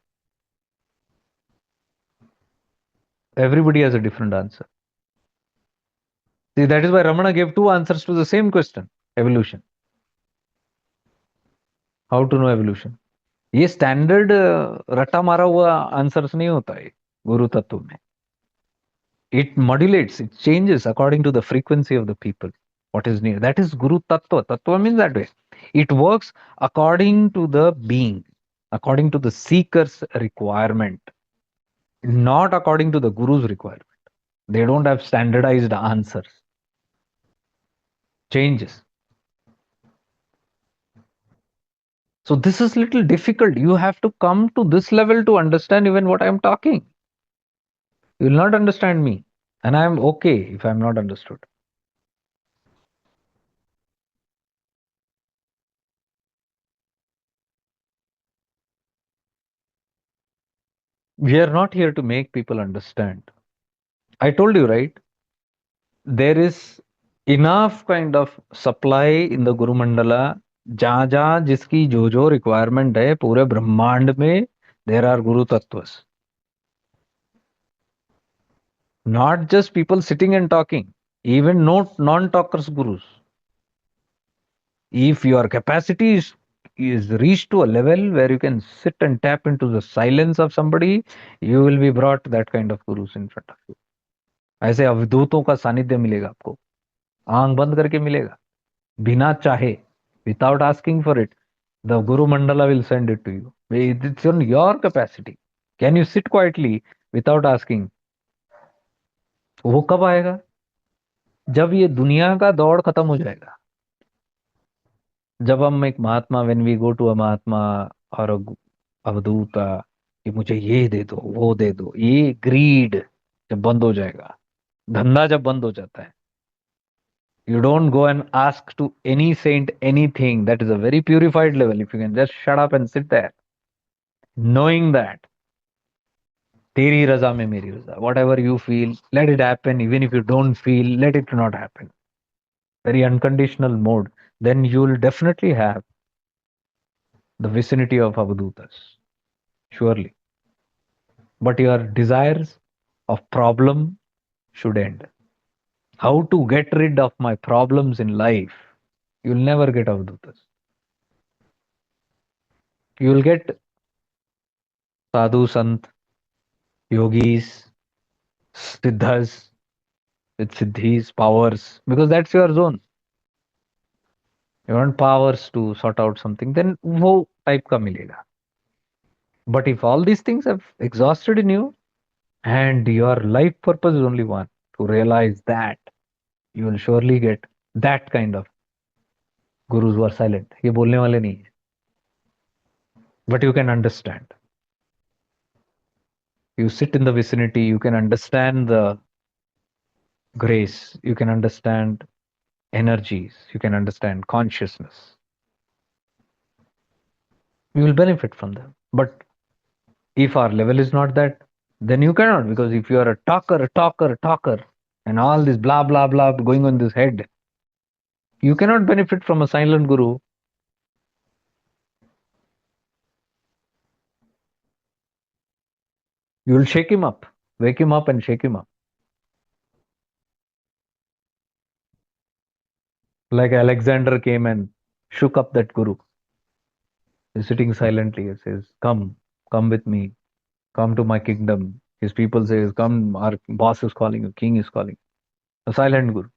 Everybody has a different answer. See, that is why Ramana gave two answers to the same question. Evolution. How to know evolution? ये standard रट्टा मारा हुआ answers नहीं होता है गुरु तत्व में. It modulates, it changes according to the frequency of the people. What is near? That is Guru Tattva. Tattva means that way. It works according to the being, according to the seeker's requirement, not according to the Guru's requirement. They don't have standardized answers. Changes. So this is little difficult. You have to come to this level to understand even what I'm talking. You will not understand me. And I'm okay if I'm not understood. We are not here to make people understand. I told you, right? There is enough kind of supply in the Guru Mandala. जहां जहां जिसकी जो requirement है पूरे ब्रह्मांड में there are Guru Tattvas. Not just people sitting and talking, even not non-talkers gurus. If your capacity is reached to a level where you can sit and tap into the silence of somebody, you will be brought that kind of gurus in front of you. ऐसे अवधूतों का सानिध्य मिलेगा आपको, आंख बंद करके मिलेगा, बिना चाहे, without asking for it. The Guru Mandala will send it to you. It's on your capacity. Can you sit quietly without asking? वो कब आएगा? जब ये दुनिया का दौड़ खत्म हो जाएगा. जब हम एक महात्मा, when we go to a महात्मा और अवधूत कि मुझे ये दे दो, वो दे दो, ये ग्रीड जब बंद हो जाएगा, धंधा जब बंद हो जाता है, you don't go and ask to any saint anything. That is a very purified level. If you can just shut up and sit there, knowing that तेरी रजा में मेरी रजा, whatever you feel, let it happen. Even if you don't feel, let it not happen. Very unconditional mode. Then you will definitely have the vicinity of Avadutas, surely. But your desires of problem should end. How to get rid of my problems in life? You'll never get Avadutas. You'll get sadhu, sant, yogis, siddhas with siddhis, powers, because that's your zone. You want powers to sort out something, then वो type का मिलेगा. But if all these things have exhausted in you and your life purpose is only one, to realize that, you will surely get that kind of gurus who are silent. ये बोलने वाले नहीं है. But you can understand. You sit in the vicinity, you can understand the grace, you can understand energies, you can understand consciousness. You will benefit from them. But if our level is not that, then you cannot, because if you are a talker, and all this blah blah blah going on this head, you cannot benefit from a silent guru. You will shake him up, wake him up and shake him up. Like Alexander came and shook up that guru. He's sitting silently and says, come with me, come to my kingdom. His people says, come, our boss is calling you, king is calling. A silent guru.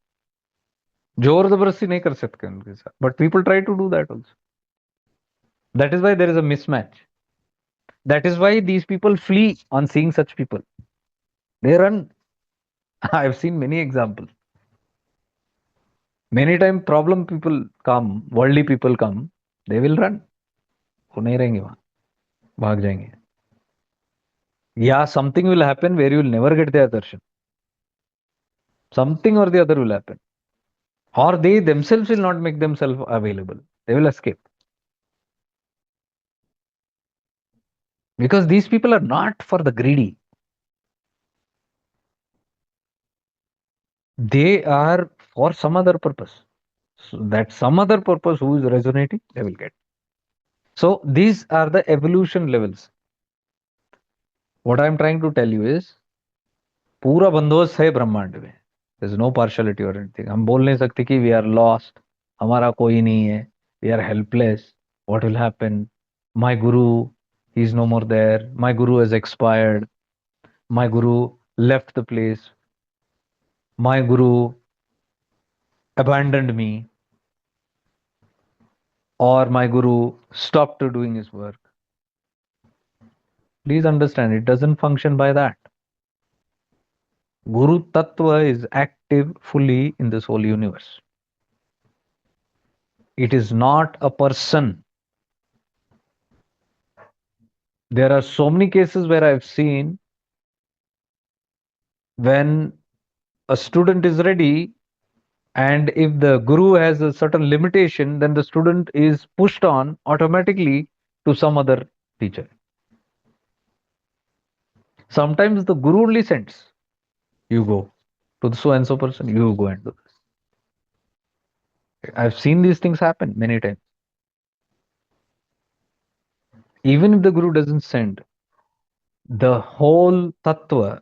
जोर जबरदस्ती नहीं कर सकते उनके साथ. But people try to do that also. That is why there is a mismatch. That is why these people flee on seeing such people. They run. I have seen many examples. Many times problem people come, worldly people come, they will run. वो नहीं रहेंगे वहां, भाग जाएंगे. Yeah, something will happen where you will never get their darshan. Something or the other will happen. Or they themselves will not make themselves available. They will escape. Because these people are not for the greedy. They are for some other purpose. So that some other purpose who is resonating, they will get. So these are the evolution levels. What I'm trying to tell you is पूरा बंदोबस्त है ब्रह्मांड में. There's no partiality or anything. हम बोल नहीं सकते कि we are lost. हमारा कोई नहीं है. We are helpless. What will happen? My guru, he's no more there. My guru has expired. My guru left the place. My guru abandoned me. Or my guru stopped doing his work. Please understand, it doesn't function by that. Guru Tattva is active fully in this whole universe. It is not a person. There are so many cases where I've seen when a student is ready, and if the guru has a certain limitation, then the student is pushed on automatically to some other teacher. Sometimes the guru only sends, you go to the so and so person, you go and do this. I've seen these things happen many times. Even if the guru doesn't send, the whole tattva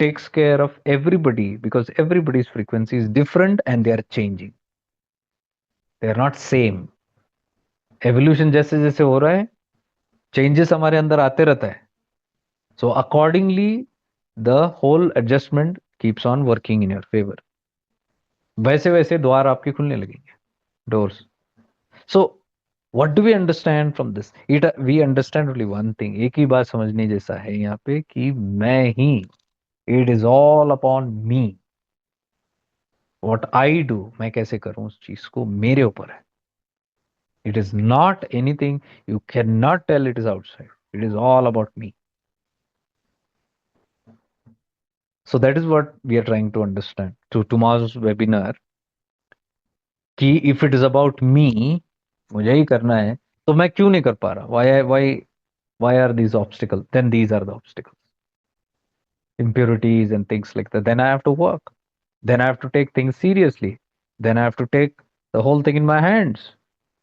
takes care of everybody because everybody's frequency is different and they are changing. They are not same. Evolution जैसे जैसे हो रहा है, changes हमारे अंदर आते रहता है. So accordingly the whole adjustment keeps on working in your favour. वैसे वैसे द्वार आपके खुलने लगेंगे, doors. So what do we understand from this? It we understand only one thing. एक ही बात समझने जैसा है यहाँ पे कि मैं ही, it is all upon me. What I do, मैं कैसे करूं उस चीज को, मेरे ऊपर है. It is not anything, you can not tell it is outside. It is all about me. So that is what we are trying to understand to tomorrow's webinar. कि if it is about me, मुझे ही करना है, तो मैं क्यों नहीं कर पा रहा? Why are these obstacles? Then these are the obstacles. Impurities and things like that. Then I have to work. Then I have to take things seriously. Then I have to take the whole thing in my hands.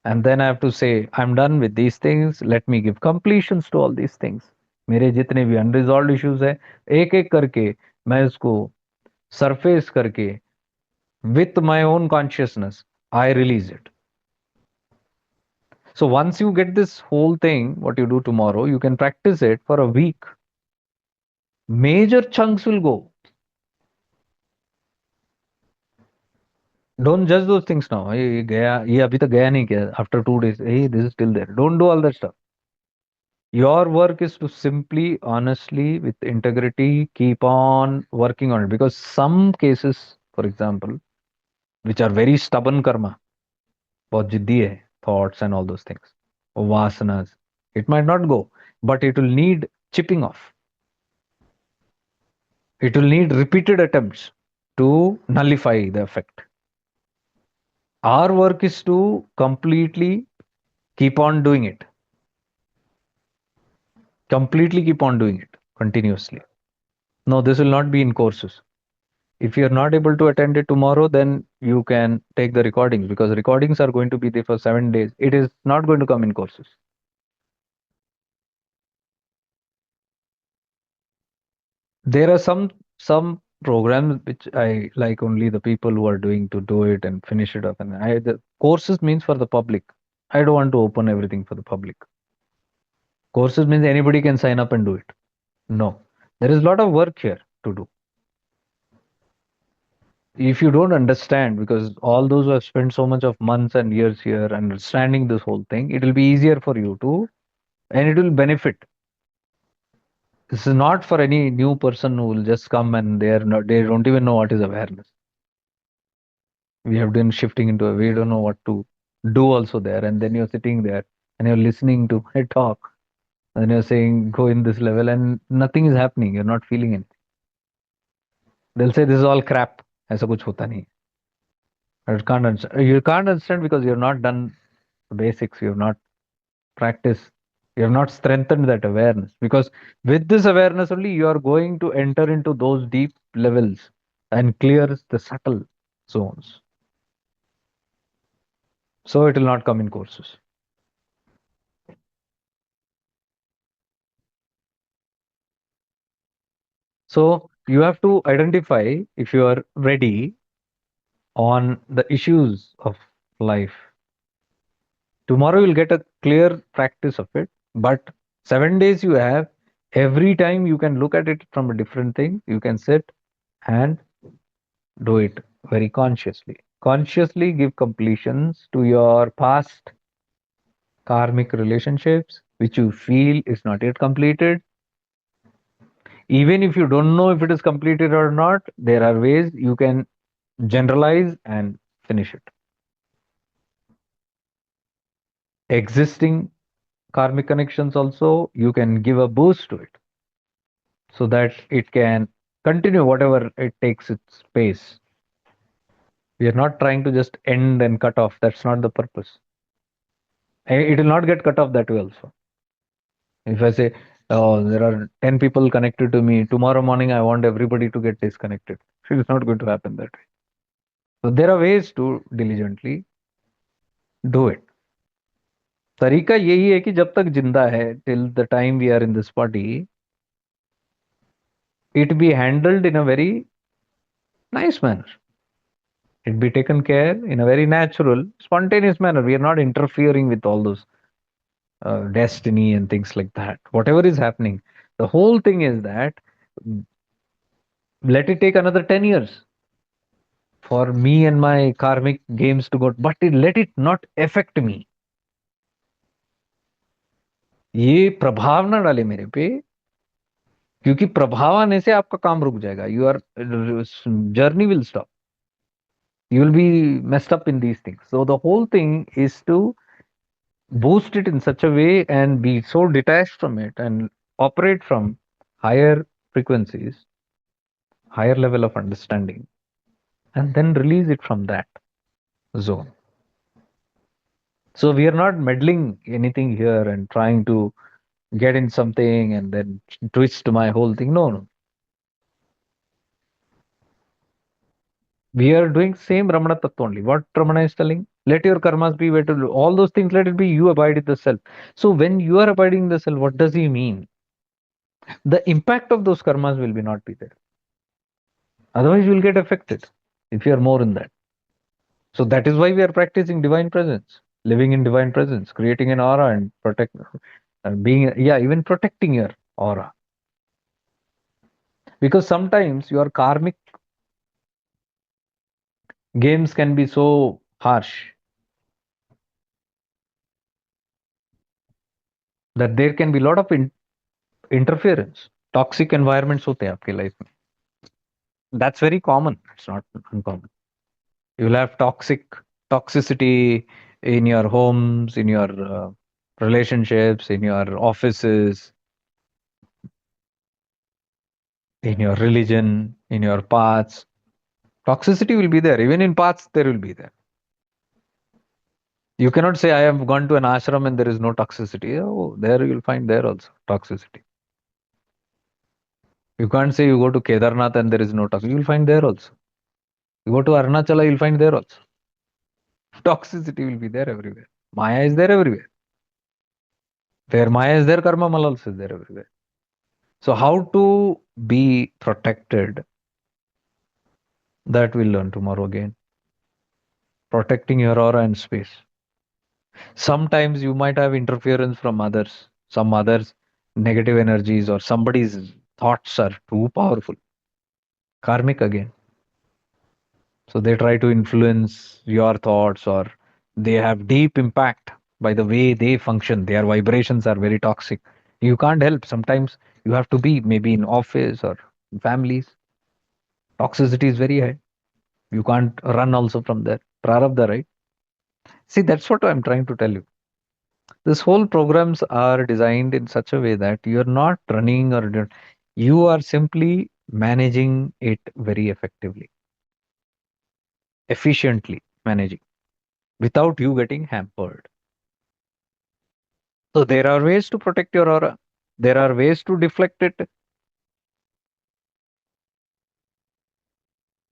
And then I have to say, I'm done with these things. Let me give completions to all these things. मेरे जितने भी unresolved issues है, एक एक करके मैं उसको surface करके with my own consciousness, I release it. So once you get this whole thing, what you do tomorrow, you can practice it for a week. Major chunks will go. Don't judge those things now. ये गया, ये अभी तक गया नहीं क्या? After 2 days, hey, this is still there. Don't do all that stuff. Your work is to simply, honestly, with integrity, keep on working on it. Because some cases, for example, which are very stubborn karma, बहुत जिद्दी है, thoughts and all those things, vasanas, it might not go, but it will need chipping off. It will need repeated attempts to nullify the effect. Our work is to completely keep on doing it. Completely keep on doing it continuously. No, this will not be in courses. If you're not able to attend it tomorrow, then you can take the recordings because recordings are going to be there for 7 days. It is not going to come in courses. There are some programs which I like only the people who are doing to do it and finish it up. And the courses means for the public. I don't want to open everything for the public. Courses means anybody can sign up and do it. No, there is a lot of work here to do. If you don't understand, because all those who have spent so much of months and years here understanding this whole thing, it will be easier for you to, and it will benefit. This is not for any new person who will just come and they don't even know what is awareness. We have been shifting into a, we don't know what to do also there, and then you're sitting there and you're listening to my talk. And you're saying go in this level and nothing is happening. You're not feeling anything. They'll say this is all crap. ऐसा कुछ होता नहीं. You can't understand because you've not done the basics. You've not practiced. You have not strengthened that awareness. Because with this awareness only, you are going to enter into those deep levels and clear the subtle zones. So it will not come in courses. So you have to identify if you are ready on the issues of life. Tomorrow you'll get a clear practice of it, but 7 days you have, every time you can look at it from a different thing. You can sit and do it very consciously. Consciously give completions to your past karmic relationships, which you feel is not yet completed. Even if you don't know if it is completed or not, there are ways you can generalize and finish it. Existing karmic connections also, you can give a boost to it so that it can continue whatever it takes its pace. We are not trying to just end and cut off. That's not the purpose. It will not get cut off that way also. If I say, oh, there are 10 people connected to me, tomorrow morning I want everybody to get disconnected. It is not going to happen that way. So there are ways to diligently do it. तरीका यही है कि जब तक जिंदा है, till the time we are in this body, it be handled in a very nice manner. It be taken care in a very natural, spontaneous manner. We are not interfering with all those destiny and things like that. Whatever is happening, the whole thing is that let it take another 10 years for me and my karmic games to go, but let it not affect me. ये प्रभाव ना डाले मेरे पे, क्योंकि प्रभाव आने से आपका काम रुक जाएगा. Your journey will stop. You will be messed up in these things. So the whole thing is to boost it in such a way and be so detached from it and operate from higher frequencies, higher level of understanding, and then release it from that zone. So we are not meddling anything here and trying to get in something and then twist my whole thing. No, no. We are doing same Ramana Tattva only. What Ramana is telling? Let your karmas be where to do. All those things, let it be you abide in the self. So when you are abiding in the self, what does he mean? The impact of those karmas will be not be there. Otherwise, you will get affected if you are more in that. So that is why we are practicing divine presence, living in divine presence, creating an aura and protect, being, yeah, even protecting your aura. Because sometimes your karmic games can be so harsh that there can be a lot of interference. Toxic environments होते हैं आपके life में. That's very common. It's not uncommon. You will have toxicity in your homes, in your relationships, in your offices, in your religion, in your paths. Toxicity will be there. Even in paths, there will be there. You cannot say, I have gone to an ashram and there is no toxicity. Oh, there you will find there also toxicity. You can't say you go to Kedarnath and there is no toxicity. You will find there also. You go to Arunachala, you will find there also. Toxicity will be there everywhere. Maya is there everywhere. Where Maya is there, Karma Mal also is there everywhere. So, how to be protected? That we'll learn tomorrow again. Protecting your aura and space. Sometimes you might have interference from others, some others' negative energies, or somebody's thoughts are too powerful. Karmic again. So they try to influence your thoughts, or they have deep impact by the way they function. Their vibrations are very toxic. You can't help. Sometimes you have to be maybe in office or in families. Toxicity is very high. You can't run also from there. Prarabdha, right? See, that's what I'm trying to tell you. This whole programs are designed in such a way that you're not running you are simply managing it very effectively, efficiently managing without you getting hampered. So there are ways to protect your aura. There are ways to deflect it.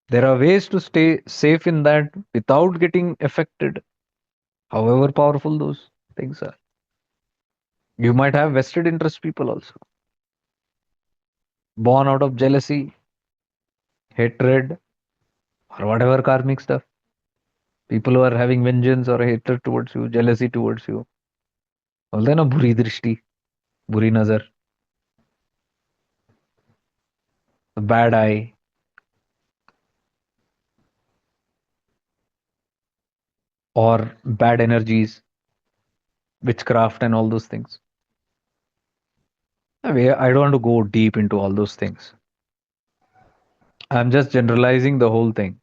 There are ways to stay safe in that without getting affected, however powerful those things are. You might have vested interest people also, born out of jealousy, hatred, or whatever karmic stuff. People who are having vengeance or hatred towards you, jealousy towards you. बोलते हैं ना बुरी दृष्टि, बुरी नजर, bad eye, or bad energies, witchcraft, and all those things. I don't want to go deep into all those things. I'm just generalizing the whole thing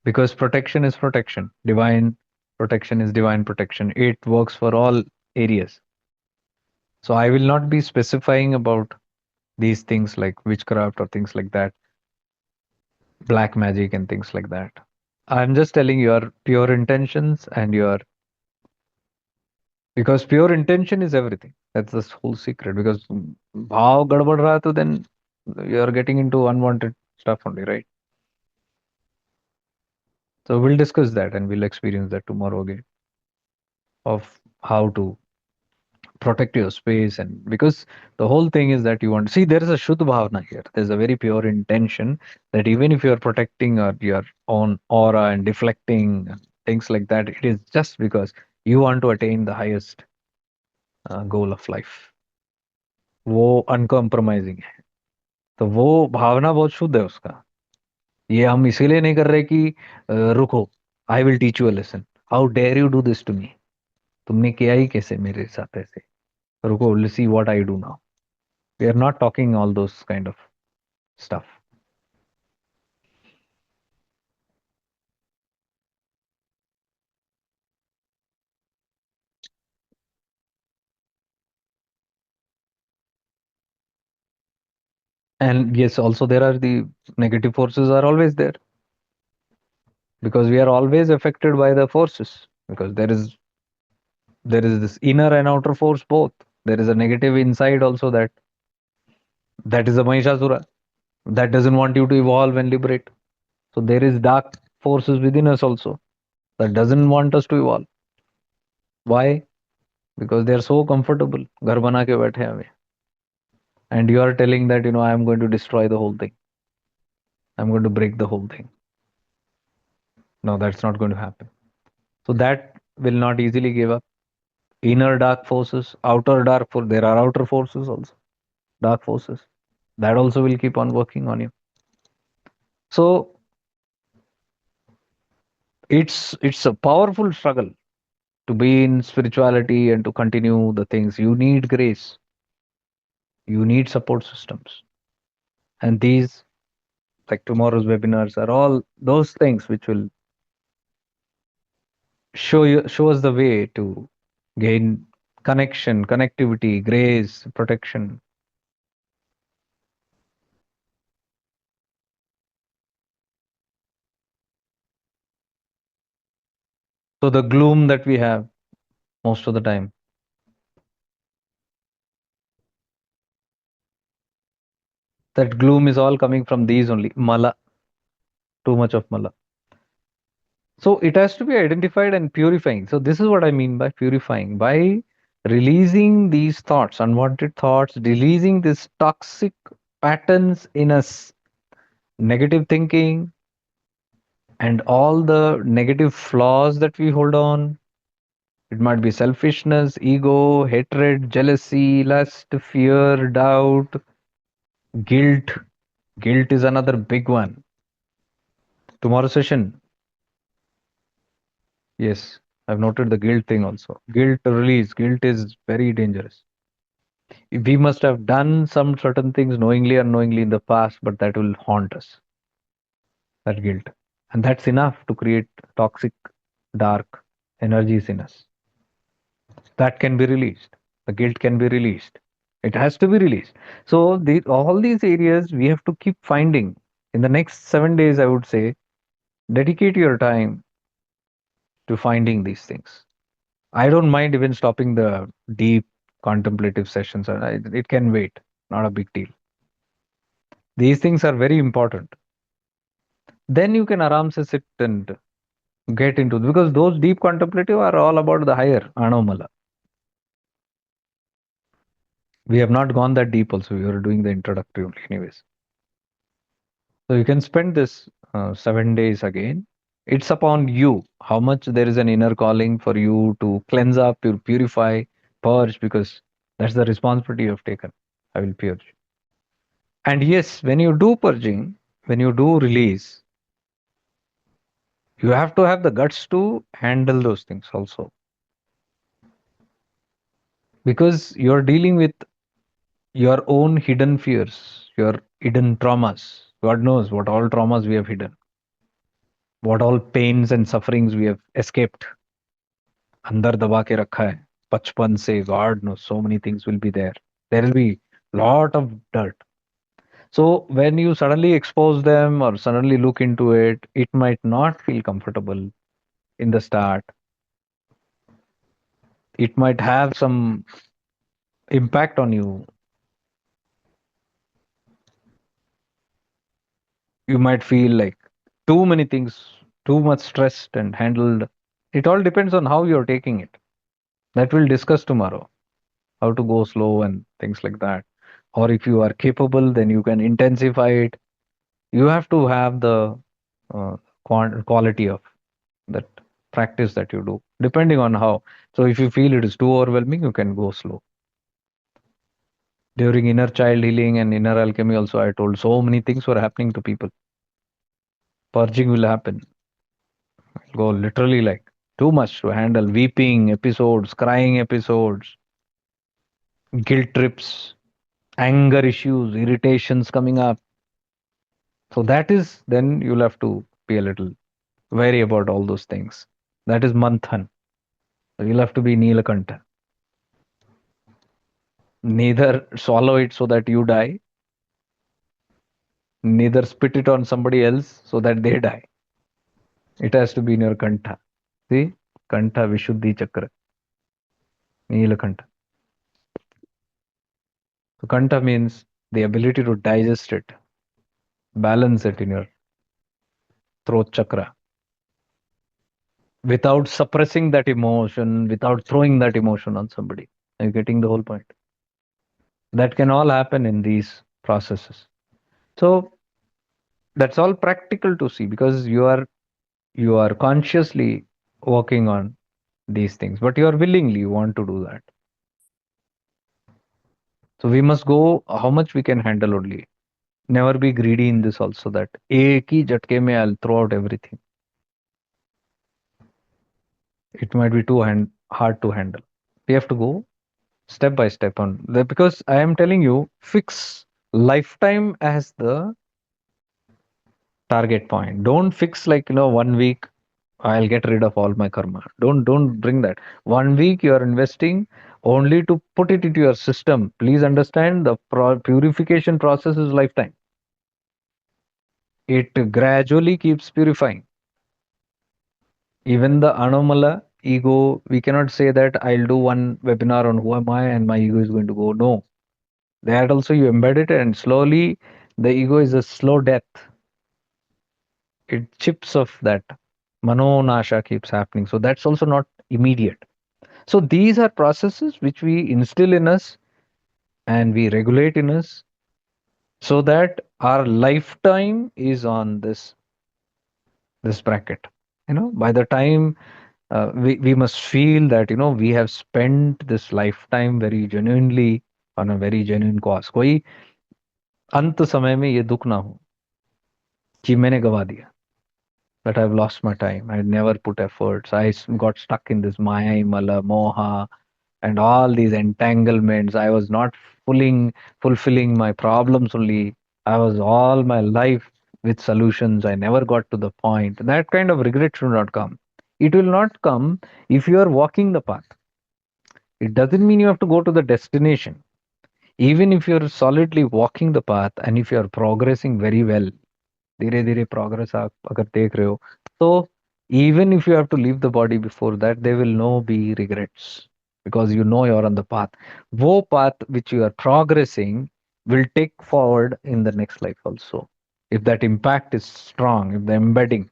because protection is protection. Divine protection is divine protection. It works for all areas. So I will not be specifying about these things like witchcraft or things like that, black magic and things like that. I'm just telling your pure intentions and your because pure intention is everything. That's the whole secret. Because bhav gadbad raha to then you're getting into unwanted stuff only, right? So we'll discuss that and we'll experience that tomorrow again of how to protect your space. And because the whole thing is that you want see there is a shuddha bhavana here, there's a very pure intention that even if you're protecting your own aura and deflecting things like that, it is just because you want to attain the highest goal of life, वो uncompromising है. तो वो भावना बहुत शुद्ध है उसका. ये हम इसीलिए नहीं कर रहे कि रुको, I will teach you a lesson, how dare you do this to me, तुमने किया ही कैसे मेरे साथ ऐसे, रुको, see what I do now. We are not talking all those kind of stuff. And yes, also there are the negative forces are always there because we are always affected by the forces because there is this inner and outer force both. There is a negative inside also that is a Mahishasura that doesn't want you to evolve and liberate. So there is dark forces within us also that doesn't want us to evolve. Why? Because they are so comfortable. घर बना के बैठे हैं हमें. And you are telling that I am going to destroy the whole thing. I'm going to break the whole thing. No, that's not going to happen. So that will not easily give up. Inner dark forces, outer dark force. There are outer forces also, dark forces. That also will keep on working on you. So it's a powerful struggle to be in spirituality and to continue the things. You need grace. You need support systems. And these, like tomorrow's webinars, are all those things which will show us the way to gain connection, connectivity, grace, protection. So the gloom that we have most of the time, that gloom is all coming from these only. Mala, too much of mala. So it has to be identified and purifying. So this is what I mean by purifying. By releasing these thoughts, unwanted thoughts, releasing these toxic patterns in us, negative thinking, and all the negative flaws that we hold on. It might be selfishness, ego, hatred, jealousy, lust, fear, doubt, guilt. Guilt is another big one. Tomorrow session, yes, I've noted the guilt thing also. Guilt release. Guilt is very dangerous. We must have done some certain things knowingly or unknowingly in the past, but that will haunt us, that guilt. And that's enough to create toxic, dark energies in us. That can be released. The guilt can be released. It has to be released. So all these areas we have to keep finding. In the next 7 days, I would say, dedicate your time to finding these things. I don't mind even stopping the deep contemplative sessions. It can wait. Not a big deal. These things are very important. Then you can aram se sit and get into, because those deep contemplative are all about the higher anomala. We have not gone that deep also. We were doing the introductory only anyways. So you can spend this 7 days again. It's upon you how much there is an inner calling for you to cleanse up, purify, purge, because that's the responsibility you have taken. I will purge. And yes, when you do purging, when you do release, you have to have the guts to handle those things also, because you're dealing with your own hidden fears, your hidden traumas. God knows what all traumas we have hidden, what all pains and sufferings we have escaped. अंदर दबा के रखा है बचपन से. God knows so many things will be there. There will be lot of dirt. So when you suddenly expose them or suddenly look into it, it might not feel comfortable in the start. It might have some impact on you. You might feel like too many things, too much stressed and handled. It all depends on how you're taking it. That we'll discuss tomorrow. How to go slow and things like that. Or if you are capable, then you can intensify it. You have to have the quality of that practice that you do, depending on how. So if you feel it is too overwhelming, you can go slow. During inner child healing and inner alchemy, also, I told so many things were happening to people. Purging will happen. Go literally like too much to handle. Weeping episodes, crying episodes, guilt trips, anger issues, irritations coming up. So that is, then you'll have to be a little wary about all those things. That is manthan. So you'll have to be Nilakanta. Neither swallow it so that you die, neither spit it on somebody else so that they die. It has to be in your kantha. See? Kantha Vishuddhi Chakra. Nilakanta. So kantha means the ability to digest it, balance it in your throat chakra without suppressing that emotion, without throwing that emotion on somebody. Are you getting the whole point? That can all happen in these processes. So that's all practical to see, because you are consciously working on these things, but you are willingly want to do that. So we must go how much we can handle only. Never be greedy in this also, that एक ही झटके में I'll throw out everything. It might be hard to handle. We have to go step by step on that, because I am telling you, fix lifetime as the target point. Don't fix like 1 week I'll get rid of all my karma. Don't bring that. 1 week you are investing only to put it into your system. Please understand, the purification process is lifetime. It gradually keeps purifying. Even the anomala ego, we cannot say that I'll do one webinar on who am I and my ego is going to go. No. That also you embed it, and slowly the ego is a slow death. It chips of that. Manonasha keeps happening. So that's also not immediate. So these are processes which we instill in us and we regulate in us, so that our lifetime is on this bracket. By the time we must feel that we have spent this lifetime very genuinely on a very genuine cause. कोई अंत समय में ये दुख ना हो कि मैंने गवा दिया, that I've lost my time. I never put efforts. Got stuck in this maya, mala, moha, and all these entanglements. I was not fulfilling my problems only. I was all my life with solutions. I never got to the point. That kind of regret should not come. It will not come if you are walking the path. It doesn't mean you have to go to the destination. Even if you're solidly walking the path and if you're progressing very well, धीरे धीरे progress आप अगर देख रहे हो, तो even if you have to leave the body before that, there will no be regrets because you know you're on the path. वो path which you are progressing will take forward in the next life also. If that impact is strong, if the embedding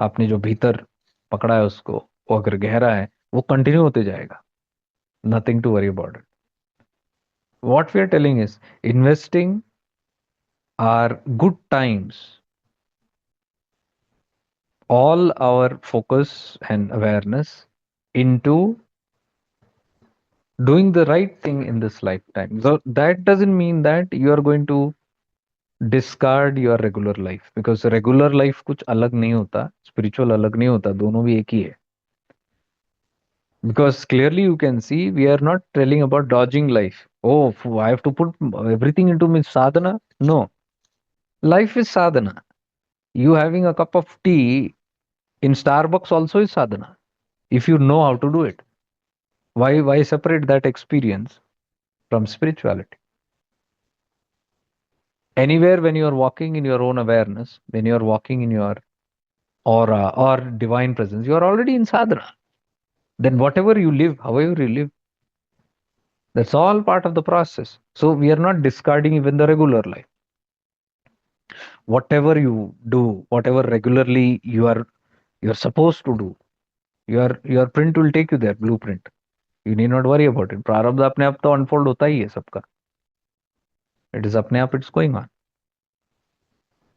आपने जो भीतर पकड़ा है उसको वो अगर गहरा है, वो कंटिन्यू होते जाएगा. Nothing to worry about it. What we are telling is investing our good times, all our focus and awareness into doing the right thing in this lifetime. So that doesn't mean that you are going to discard your regular life, because regular life कुछ अलग नहीं होता, spiritual अलग नहीं होता, दोनों भी एक ही है. Because clearly you can see we are not telling about dodging life. Oh, I have to put everything into my sadhana. No, life is sadhana. You having a cup of tea in Starbucks also is sadhana, if you know how to do it. Why separate that experience from spirituality? Anywhere when you are walking in your own awareness, when you are walking in your aura or divine presence, you are already in sadhana. Then whatever you live, however you live, that's all part of the process. So we are not discarding even the regular life. Whatever you do, whatever regularly you're supposed to do, your print will take you there, blueprint. You need not worry about it. प्रारब्ध अपने आप तो unfold होता ही है सबका. It is अपने आप, it's going on.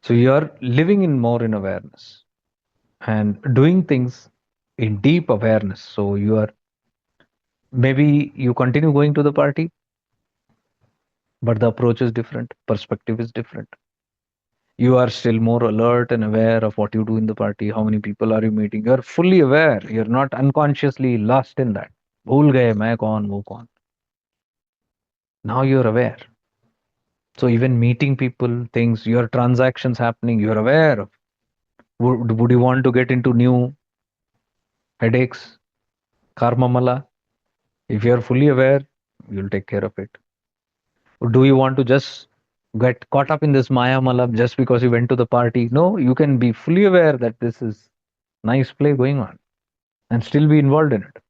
So you are living in more in awareness and doing things in deep awareness. So you are, maybe you continue going to the party, but the approach is different, perspective is different. You are still more alert and aware of what you do in the party, how many people are you meeting. You are fully aware. You're not unconsciously lost in that. भूल गए मैं कौन वो कौन. Now you're aware. So even meeting people, things, your transactions happening, you're aware of. Would you want to get into new headaches, karma mala? If you're fully aware, you'll take care of it. Do you want to just get caught up in this maya mala just because you went to the party? No, you can be fully aware that this is nice play going on and still be involved in it.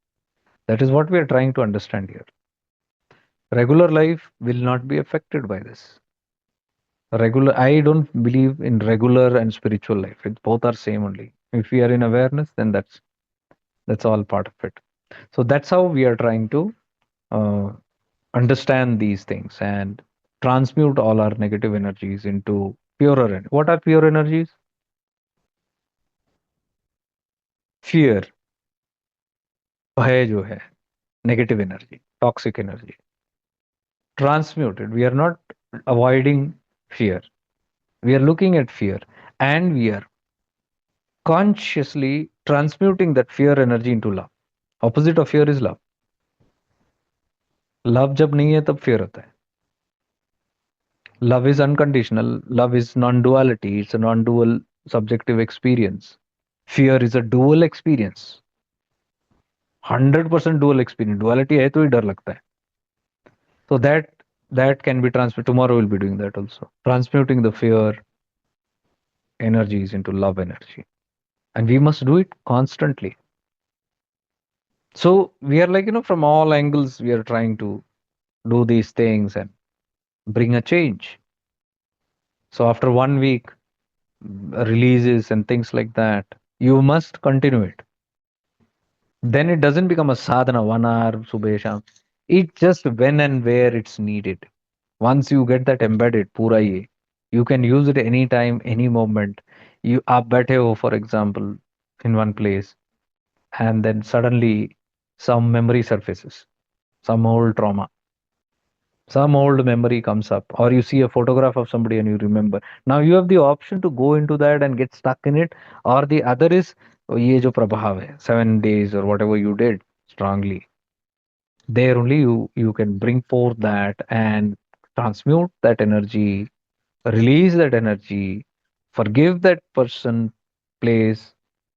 That is what we are trying to understand here. Regular life will not be affected by this. Regular, I don't believe in regular and spiritual life. It both are same only. If we are in awareness, then that's all part of it. So that's how we are trying to uh, understand these things and transmute all our negative energies into purer energy. What are pure energies? Fear, भय जो है, negative energy, toxic energy. Transmuted. We are not avoiding fear. We are looking at fear and we are consciously transmuting that fear energy into love. Opposite of fear is love. Love जब नहीं है तब fear होता है. Love is unconditional. Love is non-duality. It's a non-dual subjective experience. Fear is a dual experience. 100% dual experience. Duality है तो ही डर लगता है. So that can be transmuted. Tomorrow we'll be doing that also. Transmuting the fear energies into love energy. And we must do it constantly. So we are like, from all angles, we are trying to do these things and bring a change. So after 1 week, releases and things like that, you must continue it. Then it doesn't become a sadhana, 1 hour, subh, sham. It just when and where it's needed. Once you get that embedded, pura ye, you can use it anytime, any moment. You aap baithe ho, for example, in one place, and then suddenly some memory surfaces, some old trauma, some old memory comes up, or you see a photograph of somebody and you remember. Now you have the option to go into that and get stuck in it, or the other is ये जो प्रभाव है 7 days or whatever you did strongly, there only you can bring forth that and transmute that energy, release that energy, forgive that person, place,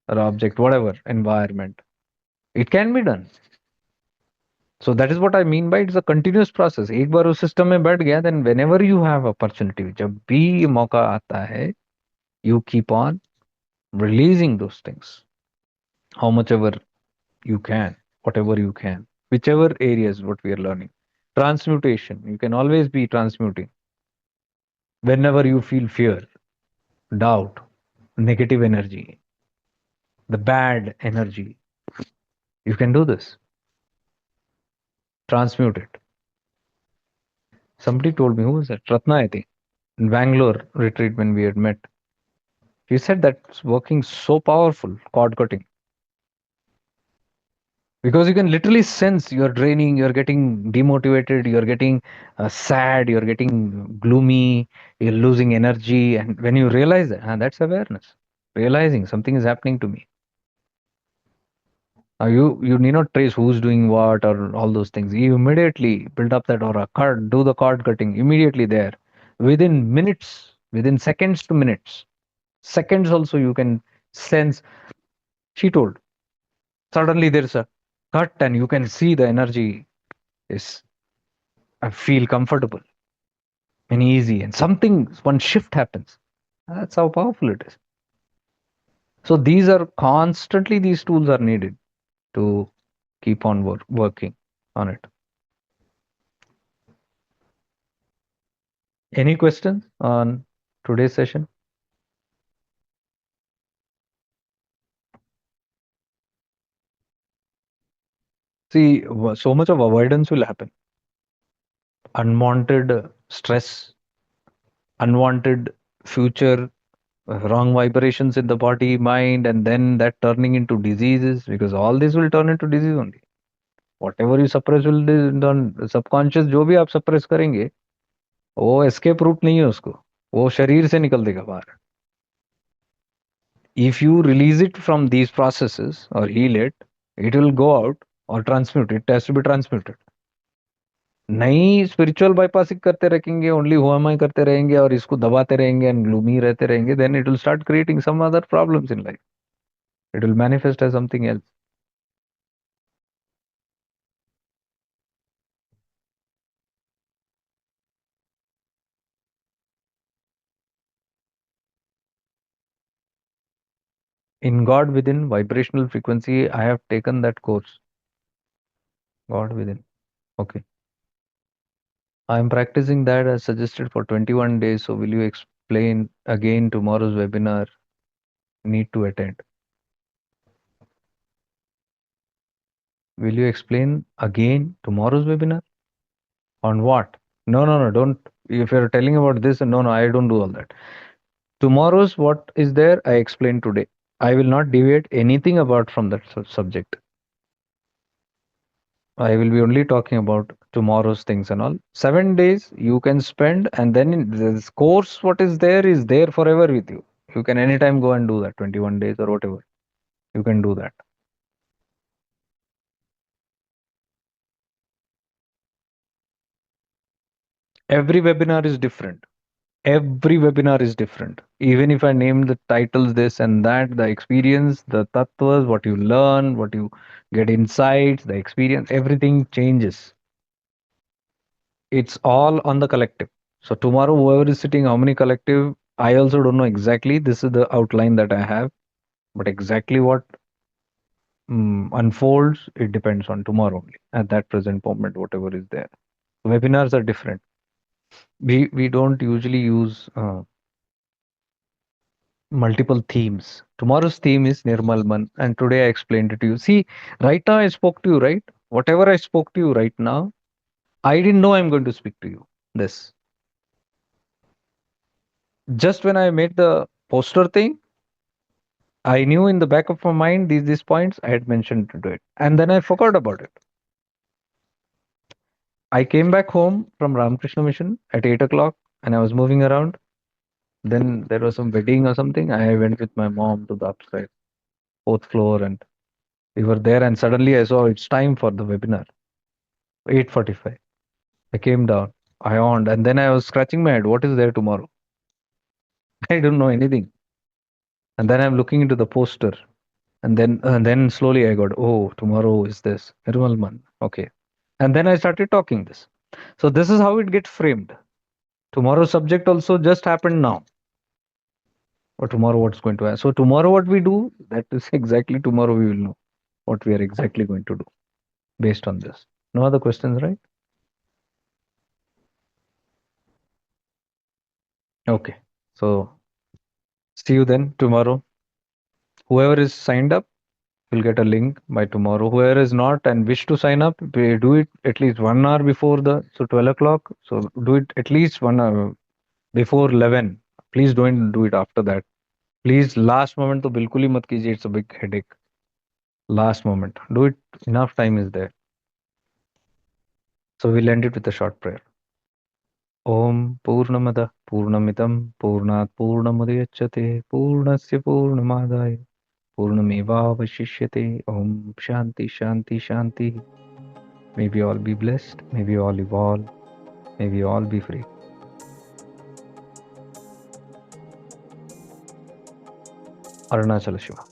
or object, whatever environment. It can be done. So that is what I mean by it's a continuous process. एक बार उस system में बैठ गया, then whenever you have opportunity, जब भी मौका आता है, you keep on releasing those things, how much ever you can, whatever you can, whichever areas what we are learning. Transmutation, you can always be transmuting. Whenever you feel fear, doubt, negative energy, the bad energy, you can do this. Transmute it. Somebody told me, who was that? Ratna, I think, in Bangalore retreat when we had met. She said that's working so powerful, cord cutting. Because you can literally sense you're draining, you're getting demotivated, you're getting sad, you're getting gloomy, you're losing energy. And when you realize that, that's awareness. Realizing something is happening to me. You need not trace who's doing what or all those things. You immediately build up that aura, cord, do the cord cutting immediately there. Within minutes, within seconds to minutes. Seconds also you can sense. She told, suddenly there's a cut and you can see the energy is, I feel comfortable and easy, and something, one shift happens. That's how powerful it is. So these are constantly, these tools are needed to keep on working on it. Any questions on today's session? See, so much of avoidance will happen. Unwanted stress, unwanted future, wrong vibrations in the body, mind, and then that turning into diseases, because all this will turn into disease only. Whatever you suppress will done, subconscious जो भी आप suppress करेंगे, वो escape route नहीं है उसको, वो शरीर से निकल देगा बाहर. If you release it from these processes or heal it, it will go out or transmute. It has to be transmuted. नहीं स्पिरिचुअल बाईपासिंग करते रहेंगे, ओनली हु एम आई करते रहेंगे और इसको दबाते रहेंगे एंड ग्लूमी रहते रहेंगे, then it will start creating some other problems in life. It will manifest as something else. In God Within Vibrational Frequency, I have taken that course. God Within. Okay. I am practicing that as suggested for 21 days. So, will you explain again tomorrow's webinar? Need to attend. Will you explain again tomorrow's webinar? On what? No, no, no. Don't. If you're telling about this, no, no, I don't do all that. Tomorrow's what is there, I explained today. I will not deviate anything about from that subject. I will be only talking about tomorrow's things and all. 7 days you can spend, and then in this course, what is there forever with you. You can anytime go and do that, 21 days or whatever. You can do that. Every webinar is different. Every webinar is different. Even if I name the titles this and that, the experience, the tattvas, what you learn, what you get insights, the experience, everything changes. It's all on the collective. So tomorrow, whoever is sitting, how many collective, I also don't know exactly. This is the outline that I have, but exactly what unfolds, it depends on tomorrow only. At that present moment, whatever is there. Webinars are different. We don't usually use multiple themes. Tomorrow's theme is Nirmal Mann, and today I explained it to you. See, right now I spoke to you, right? Whatever I spoke to you right now, I didn't know I'm going to speak to you. This. Just when I made the poster thing, I knew in the back of my mind these points I had mentioned to do it. And then I forgot about it. I came back home from Ramakrishna Mission at 8 o'clock and I was moving around. Then there was some wedding or something. I went with my mom to the upstairs, fourth floor, and we were there. And suddenly I saw it's time for the webinar. 8:45. I came down. I yawned, and then I was scratching my head. What is there tomorrow? I don't know anything. And then I'm looking into the poster, and then slowly I got, oh, tomorrow is this Nirmal Mann. Okay. And then I started talking this. So this is how it gets framed. Tomorrow's subject also just happened now. Or tomorrow what's going to happen. So tomorrow what we do, that is exactly tomorrow we will know what we are exactly going to do based on this. No other questions, right? Okay. So see you then tomorrow. Whoever is signed up will get a link by tomorrow. Whoever is not and wish to sign up, we do it at least 1 hour before the 12 o'clock. So do it at least 1 hour before 11. Please don't do it after that. Please last moment to बिल्कुल ही मत कीजिए. It's a big headache. Last moment. Do it. Enough time is there. So we'll end it with a short prayer. Om Purnamada Purnamitam Purnat Purnamudayachyate Purnasya Purnamadaya Purnamevavashishyate. Om Shanti Shanti Shanti. May we all be blessed. May we all evolve. May we all be free. Arunachala Shiva.